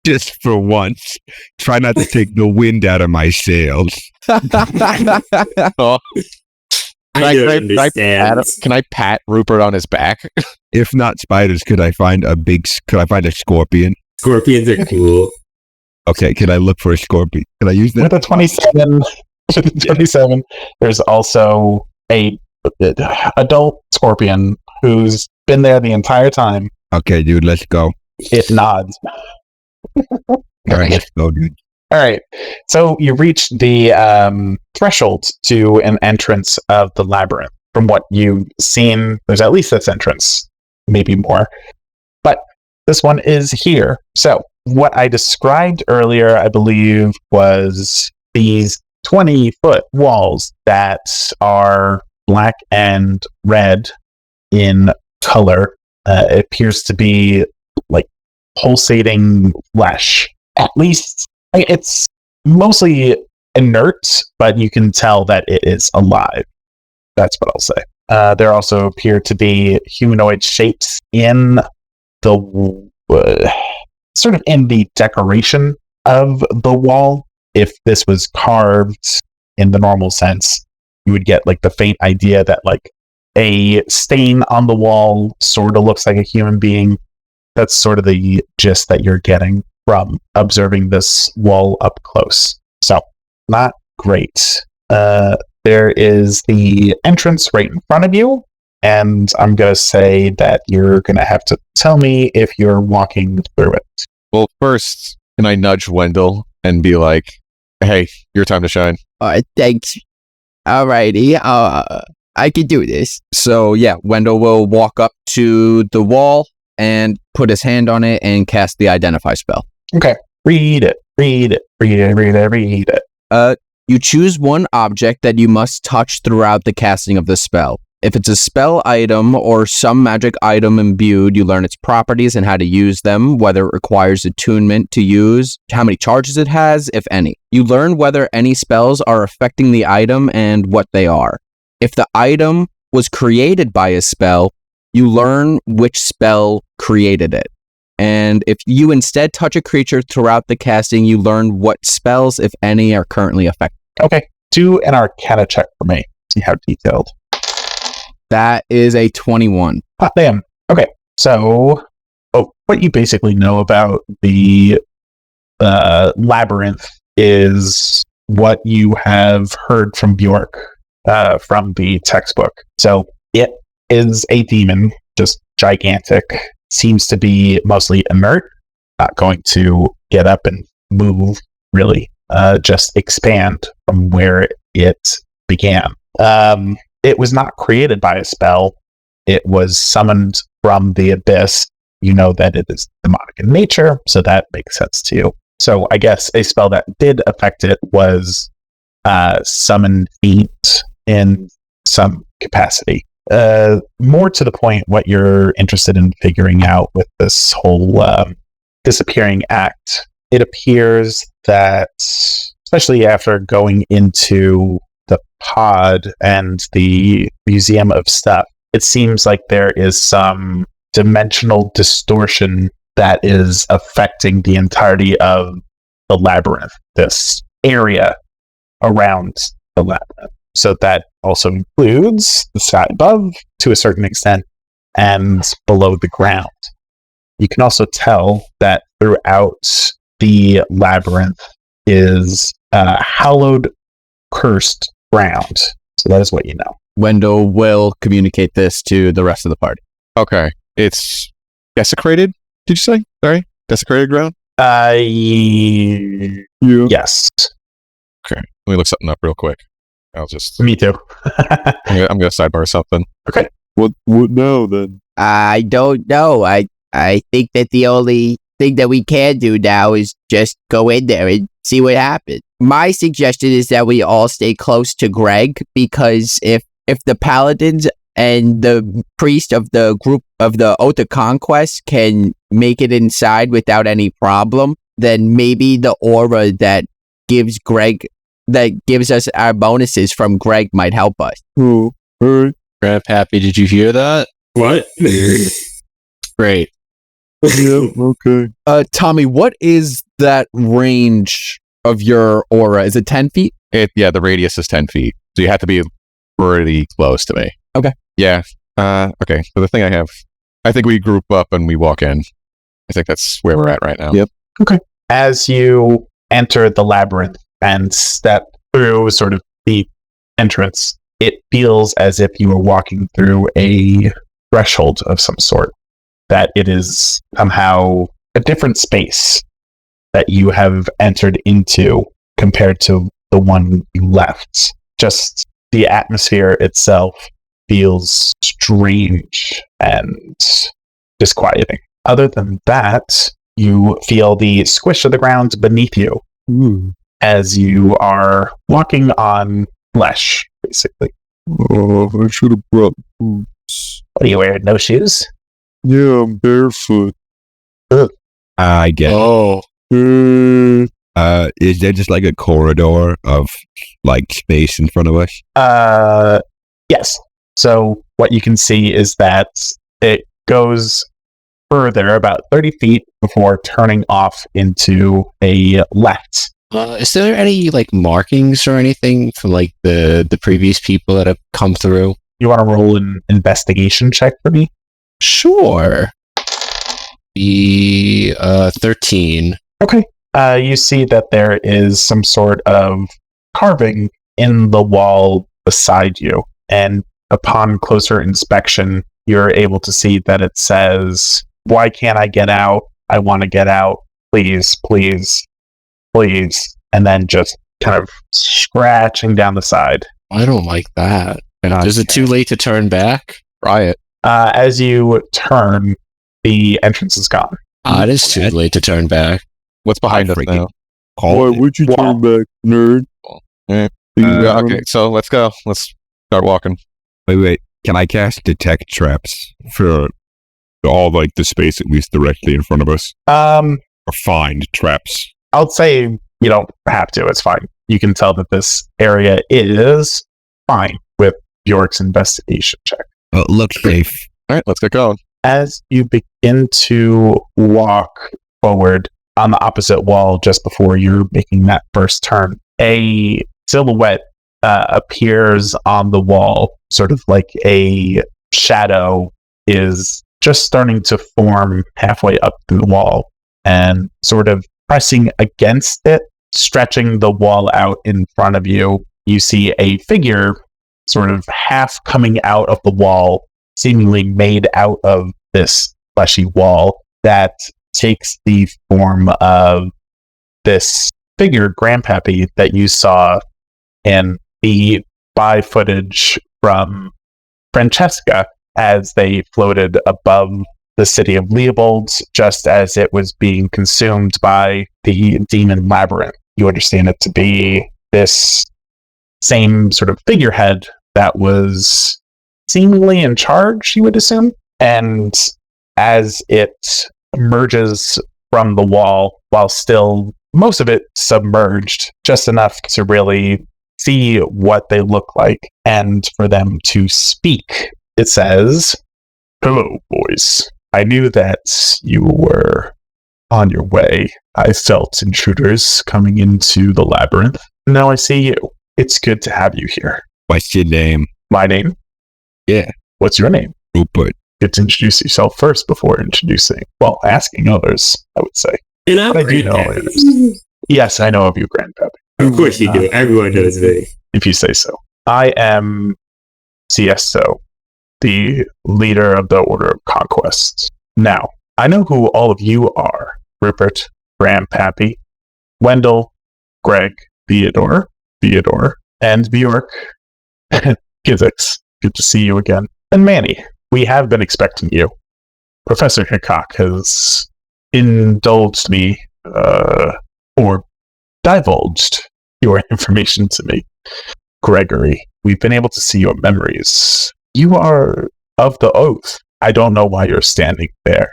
Just for once, try not to take the wind out of my sails. Oh, I don't understand. can I pat Rupert on his back? If not spiders, could I find a scorpion? Scorpions are cool. Okay, can I look for a scorpion? Can I use that? With a 27, there's also a adult scorpion who's been there the entire time. Okay, dude, let's go. It nods. All right, let's go, dude. All right. So you reach the threshold to an entrance of the labyrinth. From what you've seen, there's at least this entrance, maybe more. But this one is here. So what I described earlier, I believe, was these 20-foot walls that are black and red in color. It appears to be like pulsating flesh. At least it's mostly inert, but you can tell that it is alive. That's what I'll say. There also appear to be humanoid shapes in the sort of in the decoration of the wall. If this was carved in the normal sense, you would get like the faint idea that like a stain on the wall sort of looks like a human being. That's sort of the gist that you're getting from observing this wall up close. So, not great. There is the entrance right in front of you, and I'm going to say that you're going to have to tell me if you're walking through it. Well, first, can I nudge Wendell and be like, hey, your time to shine? Thanks. Alrighty, I can do this. So yeah, Wendell will walk up to the wall and put his hand on it and cast the identify spell. Okay. Read it. You choose one object that you must touch throughout the casting of the spell. If it's a spell item or some magic item imbued, you learn its properties and how to use them, whether it requires attunement to use, how many charges it has, if any. You learn whether any spells are affecting the item and what they are. If the item was created by a spell, you learn which spell created it. And if you instead touch a creature throughout the casting, you learn what spells, if any, are currently affected. Okay. Do an Arcana check for me. See how detailed. That is a 21. Hot damn. Okay. So, what you basically know about the labyrinth is what you have heard from Bjork from the textbook. So, it is a demon, just gigantic. Seems to be mostly inert, not going to get up and move, really. Just expand from where it began. it was not created by a spell. It was summoned from the abyss. You know that it is demonic in nature, so that makes sense to you. So I guess a spell that did affect it was summon feet in some capacity. More to the point, what you're interested in figuring out with this whole disappearing act, it appears that, especially after going into the pod and the Museum of Stuff, it seems like there is some dimensional distortion that is affecting the entirety of the labyrinth, this area around the labyrinth. So that also includes the sky above to a certain extent and below the ground. You can also tell that throughout the labyrinth is hallowed, cursed ground. So that is what you know. Wendell will communicate this to the rest of the party. Okay. It's desecrated, did you say? Sorry? Desecrated ground? Yeah. Yes. Okay. Let me look something up real quick. I'll just... Me too. I'm gonna sidebar something. Okay. What now then? I don't know. I think that the only thing that we can do now is just go in there and see what happens. My suggestion is that we all stay close to Greg, because if the paladins and the priest of the group of the Oath of Conquest can make it inside without any problem, then maybe the aura that gives us our bonuses from Greg might help us. Oh, alright. Grandpappy, did you hear that? What? Great. Yeah, okay. Tommy, what is that range of your aura? Is it 10 feet? Yeah, the radius is 10 feet. So you have to be pretty close to me. Okay. Yeah. Okay. So the thing I think we group up and we walk in. I think that's where we're at right now. Yep. Okay. As you enter the labyrinth and step through sort of the entrance, it feels as if you are walking through a threshold of some sort, that it is somehow a different space that you have entered into compared to the one you left. Just the atmosphere itself feels strange and disquieting. Other than that, you feel the squish of the ground beneath you. Ooh. As you are walking on flesh, basically. Oh, I should have brought boots. What are you wearing? No shoes? Yeah, I'm barefoot. I get it. Oh. Is there just like a corridor of like space in front of us? Yes. So what you can see is that it goes further, about 30 feet, before turning off into a left. Is there any like markings or anything from like the previous people that have come through? You want to roll an investigation check for me? Sure. The 13. Okay. You see that there is some sort of carving in the wall beside you, and upon closer inspection, you're able to see that it says, "Why can't I get out? I want to get out. Please, please, please." And then just kind of scratching down the side. I don't like that. Is it too late to turn back? Try it. As you turn, the entrance is gone. It is too late to turn back. What's behind us now? Why would you turn back, nerd? Yeah. Okay, so let's go. Let's start walking. Wait. Can I cast detect traps For all like the space at least directly in front of us. Um, Or find traps. I'll say you don't have to. It's fine. You can tell that this area is fine with Bjork's investigation check. Looks safe. All right, let's get going. As you begin to walk forward on the opposite wall, just before you're making that first turn, a silhouette appears on the wall, sort of like a shadow is just starting to form halfway up the wall, and sort of pressing against it, stretching the wall out in front of you. You see a figure sort of half coming out of the wall, seemingly made out of this fleshy wall, that takes the form of this figure, Grandpappy, that you saw in the 5 footage from Francesca as they floated above the city of Leopold, just as it was being consumed by the demon Labyrinth. You understand it to be this same sort of figurehead that was seemingly in charge, you would assume. And as it emerges from the wall, while still most of it submerged, just enough to really see what they look like and for them to speak, it says, "Hello, boys. I knew that you were on your way. I felt intruders coming into the labyrinth. Now I see you. It's good to have you here." What's your name? My name? Yeah. What's your name? Rupert. Get to introduce yourself first before asking others, I would say. And I'm But I do know Grandpappy. others. Yes, I know of you, Grandpappy. Of course you do. Everyone knows me. If you say so. I am Siesto, the leader of the Order of Conquest. Now, I know who all of you are. Rupert, Grandpappy, Wendell, Greg, Theodore, and Bjork, Gizix. Good to see you again. And Manny, we have been expecting you. Professor Hickok has indulged me, or divulged your information to me. Gregory, we've been able to see your memories. You are of the Oath. I don't know why you're standing there,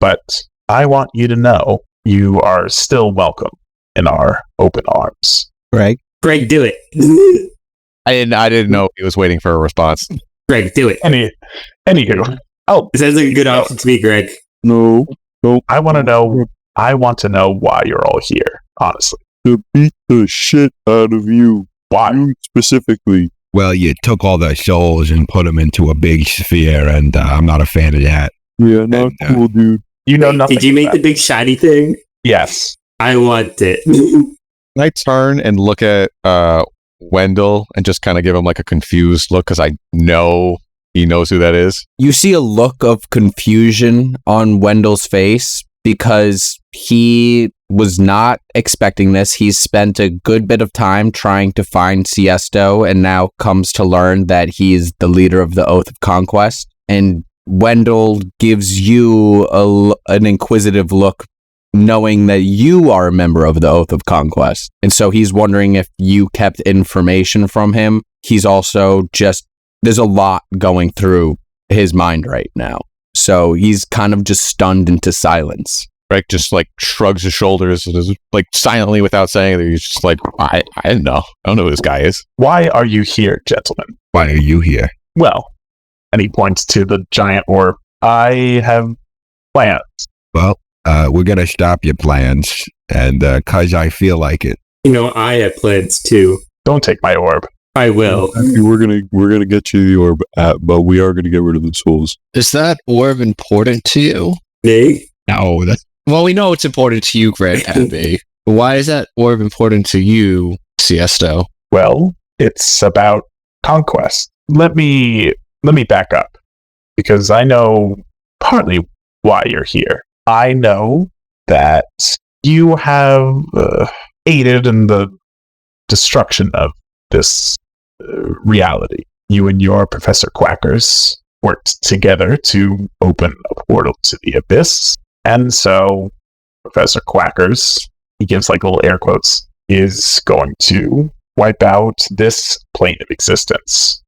but I want you to know you are still welcome in our open arms. Greg? Greg, do it. I didn't know he was waiting for a response. Greg, do it. Anywho, It sounds like a good option to me, Greg. No. I want to know why you're all here, honestly. To beat the shit out of you. Why? You specifically. Well, you took all the souls and put them into a big sphere, and I'm not a fan of that. Yeah, not And, cool, dude. You know nothing. Did you make about the big shiny thing? Yes. I want it. Can I turn and look at Wendell and just kind of give him like a confused look because I know he knows who that is? You see a look of confusion on Wendell's face because he was not expecting this. He's spent a good bit of time trying to find Siesto and now comes to learn that he's the leader of the Oath of Conquest. And Wendell gives you an inquisitive look knowing that you are a member of the Oath of Conquest. And so he's wondering if you kept information from him. He's also there's a lot going through his mind right now. So he's kind of just stunned into silence. Greg just like shrugs his shoulders and is like silently without saying anything. He's just like, I don't know. I don't know who this guy is. Why are you here, gentlemen? Why are you here? Well, and he points to the giant orb. I have plans. Well, we're going to stop your plans, and because I feel like it. I have plans too. Don't take my orb. I will. We're gonna get you the orb, but we are gonna get rid of the souls. Is that orb important to you? Me? No, Well, we know it's important to you, Grandpappy. But why is that orb important to you, Siesto? Well, it's about conquest. Let me back up, because I know partly why you're here. I know that you have aided in the destruction of this reality. You and your Professor Quackers worked together to open a portal to the abyss. And so Professor Quackers, he gives like little air quotes, is going to wipe out this plane of existence.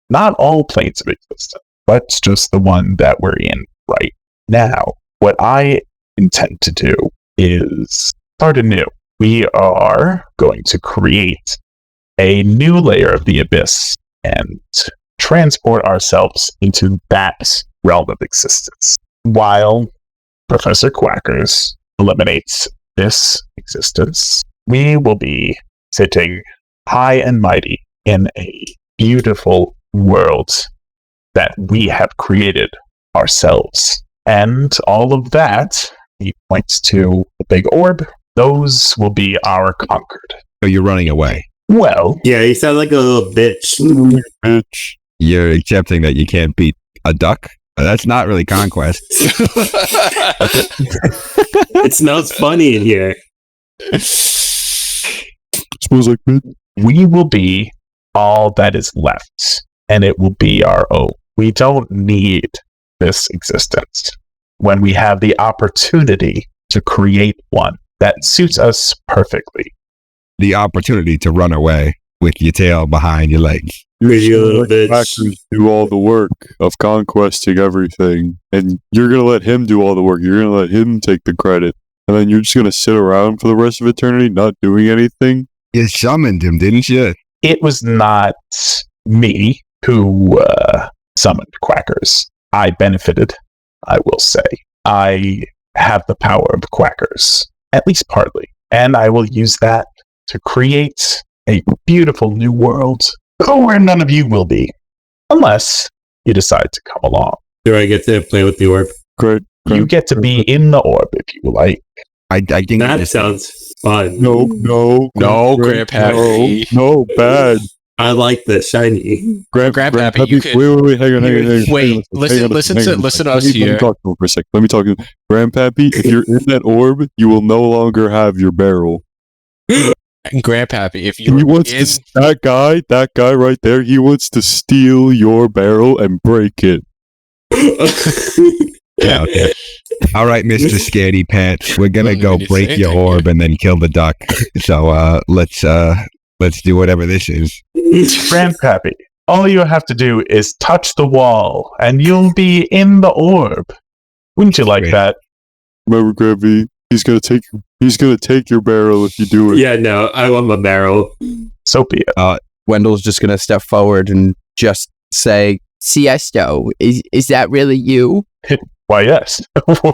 Not all planes of existence, but just the one that we're in right now. What I intend to do is start anew. We are going to create a new layer of the abyss and transport ourselves into that realm of existence. While Professor Quackers eliminates this existence, we will be sitting high and mighty in a beautiful world that we have created ourselves. And all of that, he points to the big orb, those will be our conquered. So you're running away. Well, Yeah, you sound like a little bitch. Bitch. You're accepting that you can't beat a duck? That's not really conquest. It smells funny in here. Smells like bitch. we will be all that is left. and it will be our own. We don't need this existence when we have the opportunity to create one that suits us perfectly. The opportunity to run away with your tail behind your legs. You little bitch. Backers do all the work of conquesting everything, and you're gonna let him do all the work. You're gonna let him take the credit, and then you're just gonna sit around for the rest of eternity, not doing anything. You summoned him, didn't you? It was not me who summoned Quackers. I benefited, I will say. I have the power of Quackers, at least partly, and I will use that to create a beautiful new world where none of you will be, unless you decide to come along. Do I get to play with the orb? Great. You get to be in the orb if you like. I think That sounds fun. No, Grandpappy. No, bad. I like the shiny. Grandpappy, you could. Wait, hang on. Wait, listen to us here. Let me talk to him for a second. Let me talk to him. Grandpappy, if you're in that orb, you will no longer have your barrel. Grandpappy, if He you wants to, that guy right there, he wants to steal your barrel and break it. Yeah, okay. All right, Mr. Scaredy Pants. We're gonna go break your orb and then kill the duck. So let's do whatever this is. Grandpappy, all you have to do is touch the wall, and you'll be in the orb. Wouldn't you like Great. that? Remember, Gravy, he's gonna take your barrel if you do it. Yeah, no, I want my barrel. So be it. Wendell's just gonna step forward and just say, Siesto, is that really you? Why, yes.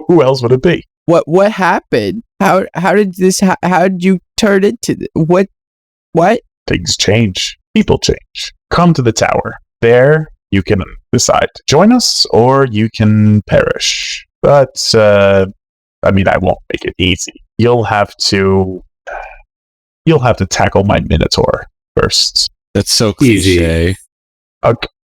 Who else would it be? What happened? How did this? How did you turn into what? Things change. People change. Come to the tower. There, you can decide to join us, or you can perish. But, I won't make it easy. You'll have to tackle my Minotaur first. That's so Easy. cliche.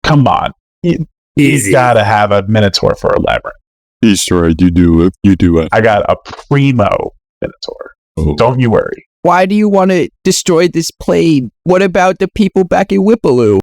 Come on. You Easy. gotta have a Minotaur for a Labyrinth. Easter egg, you do it. I got a primo Minotaur. Oh. Don't you worry. Why do you want to destroy this plane? What about the people back in Whippaloo?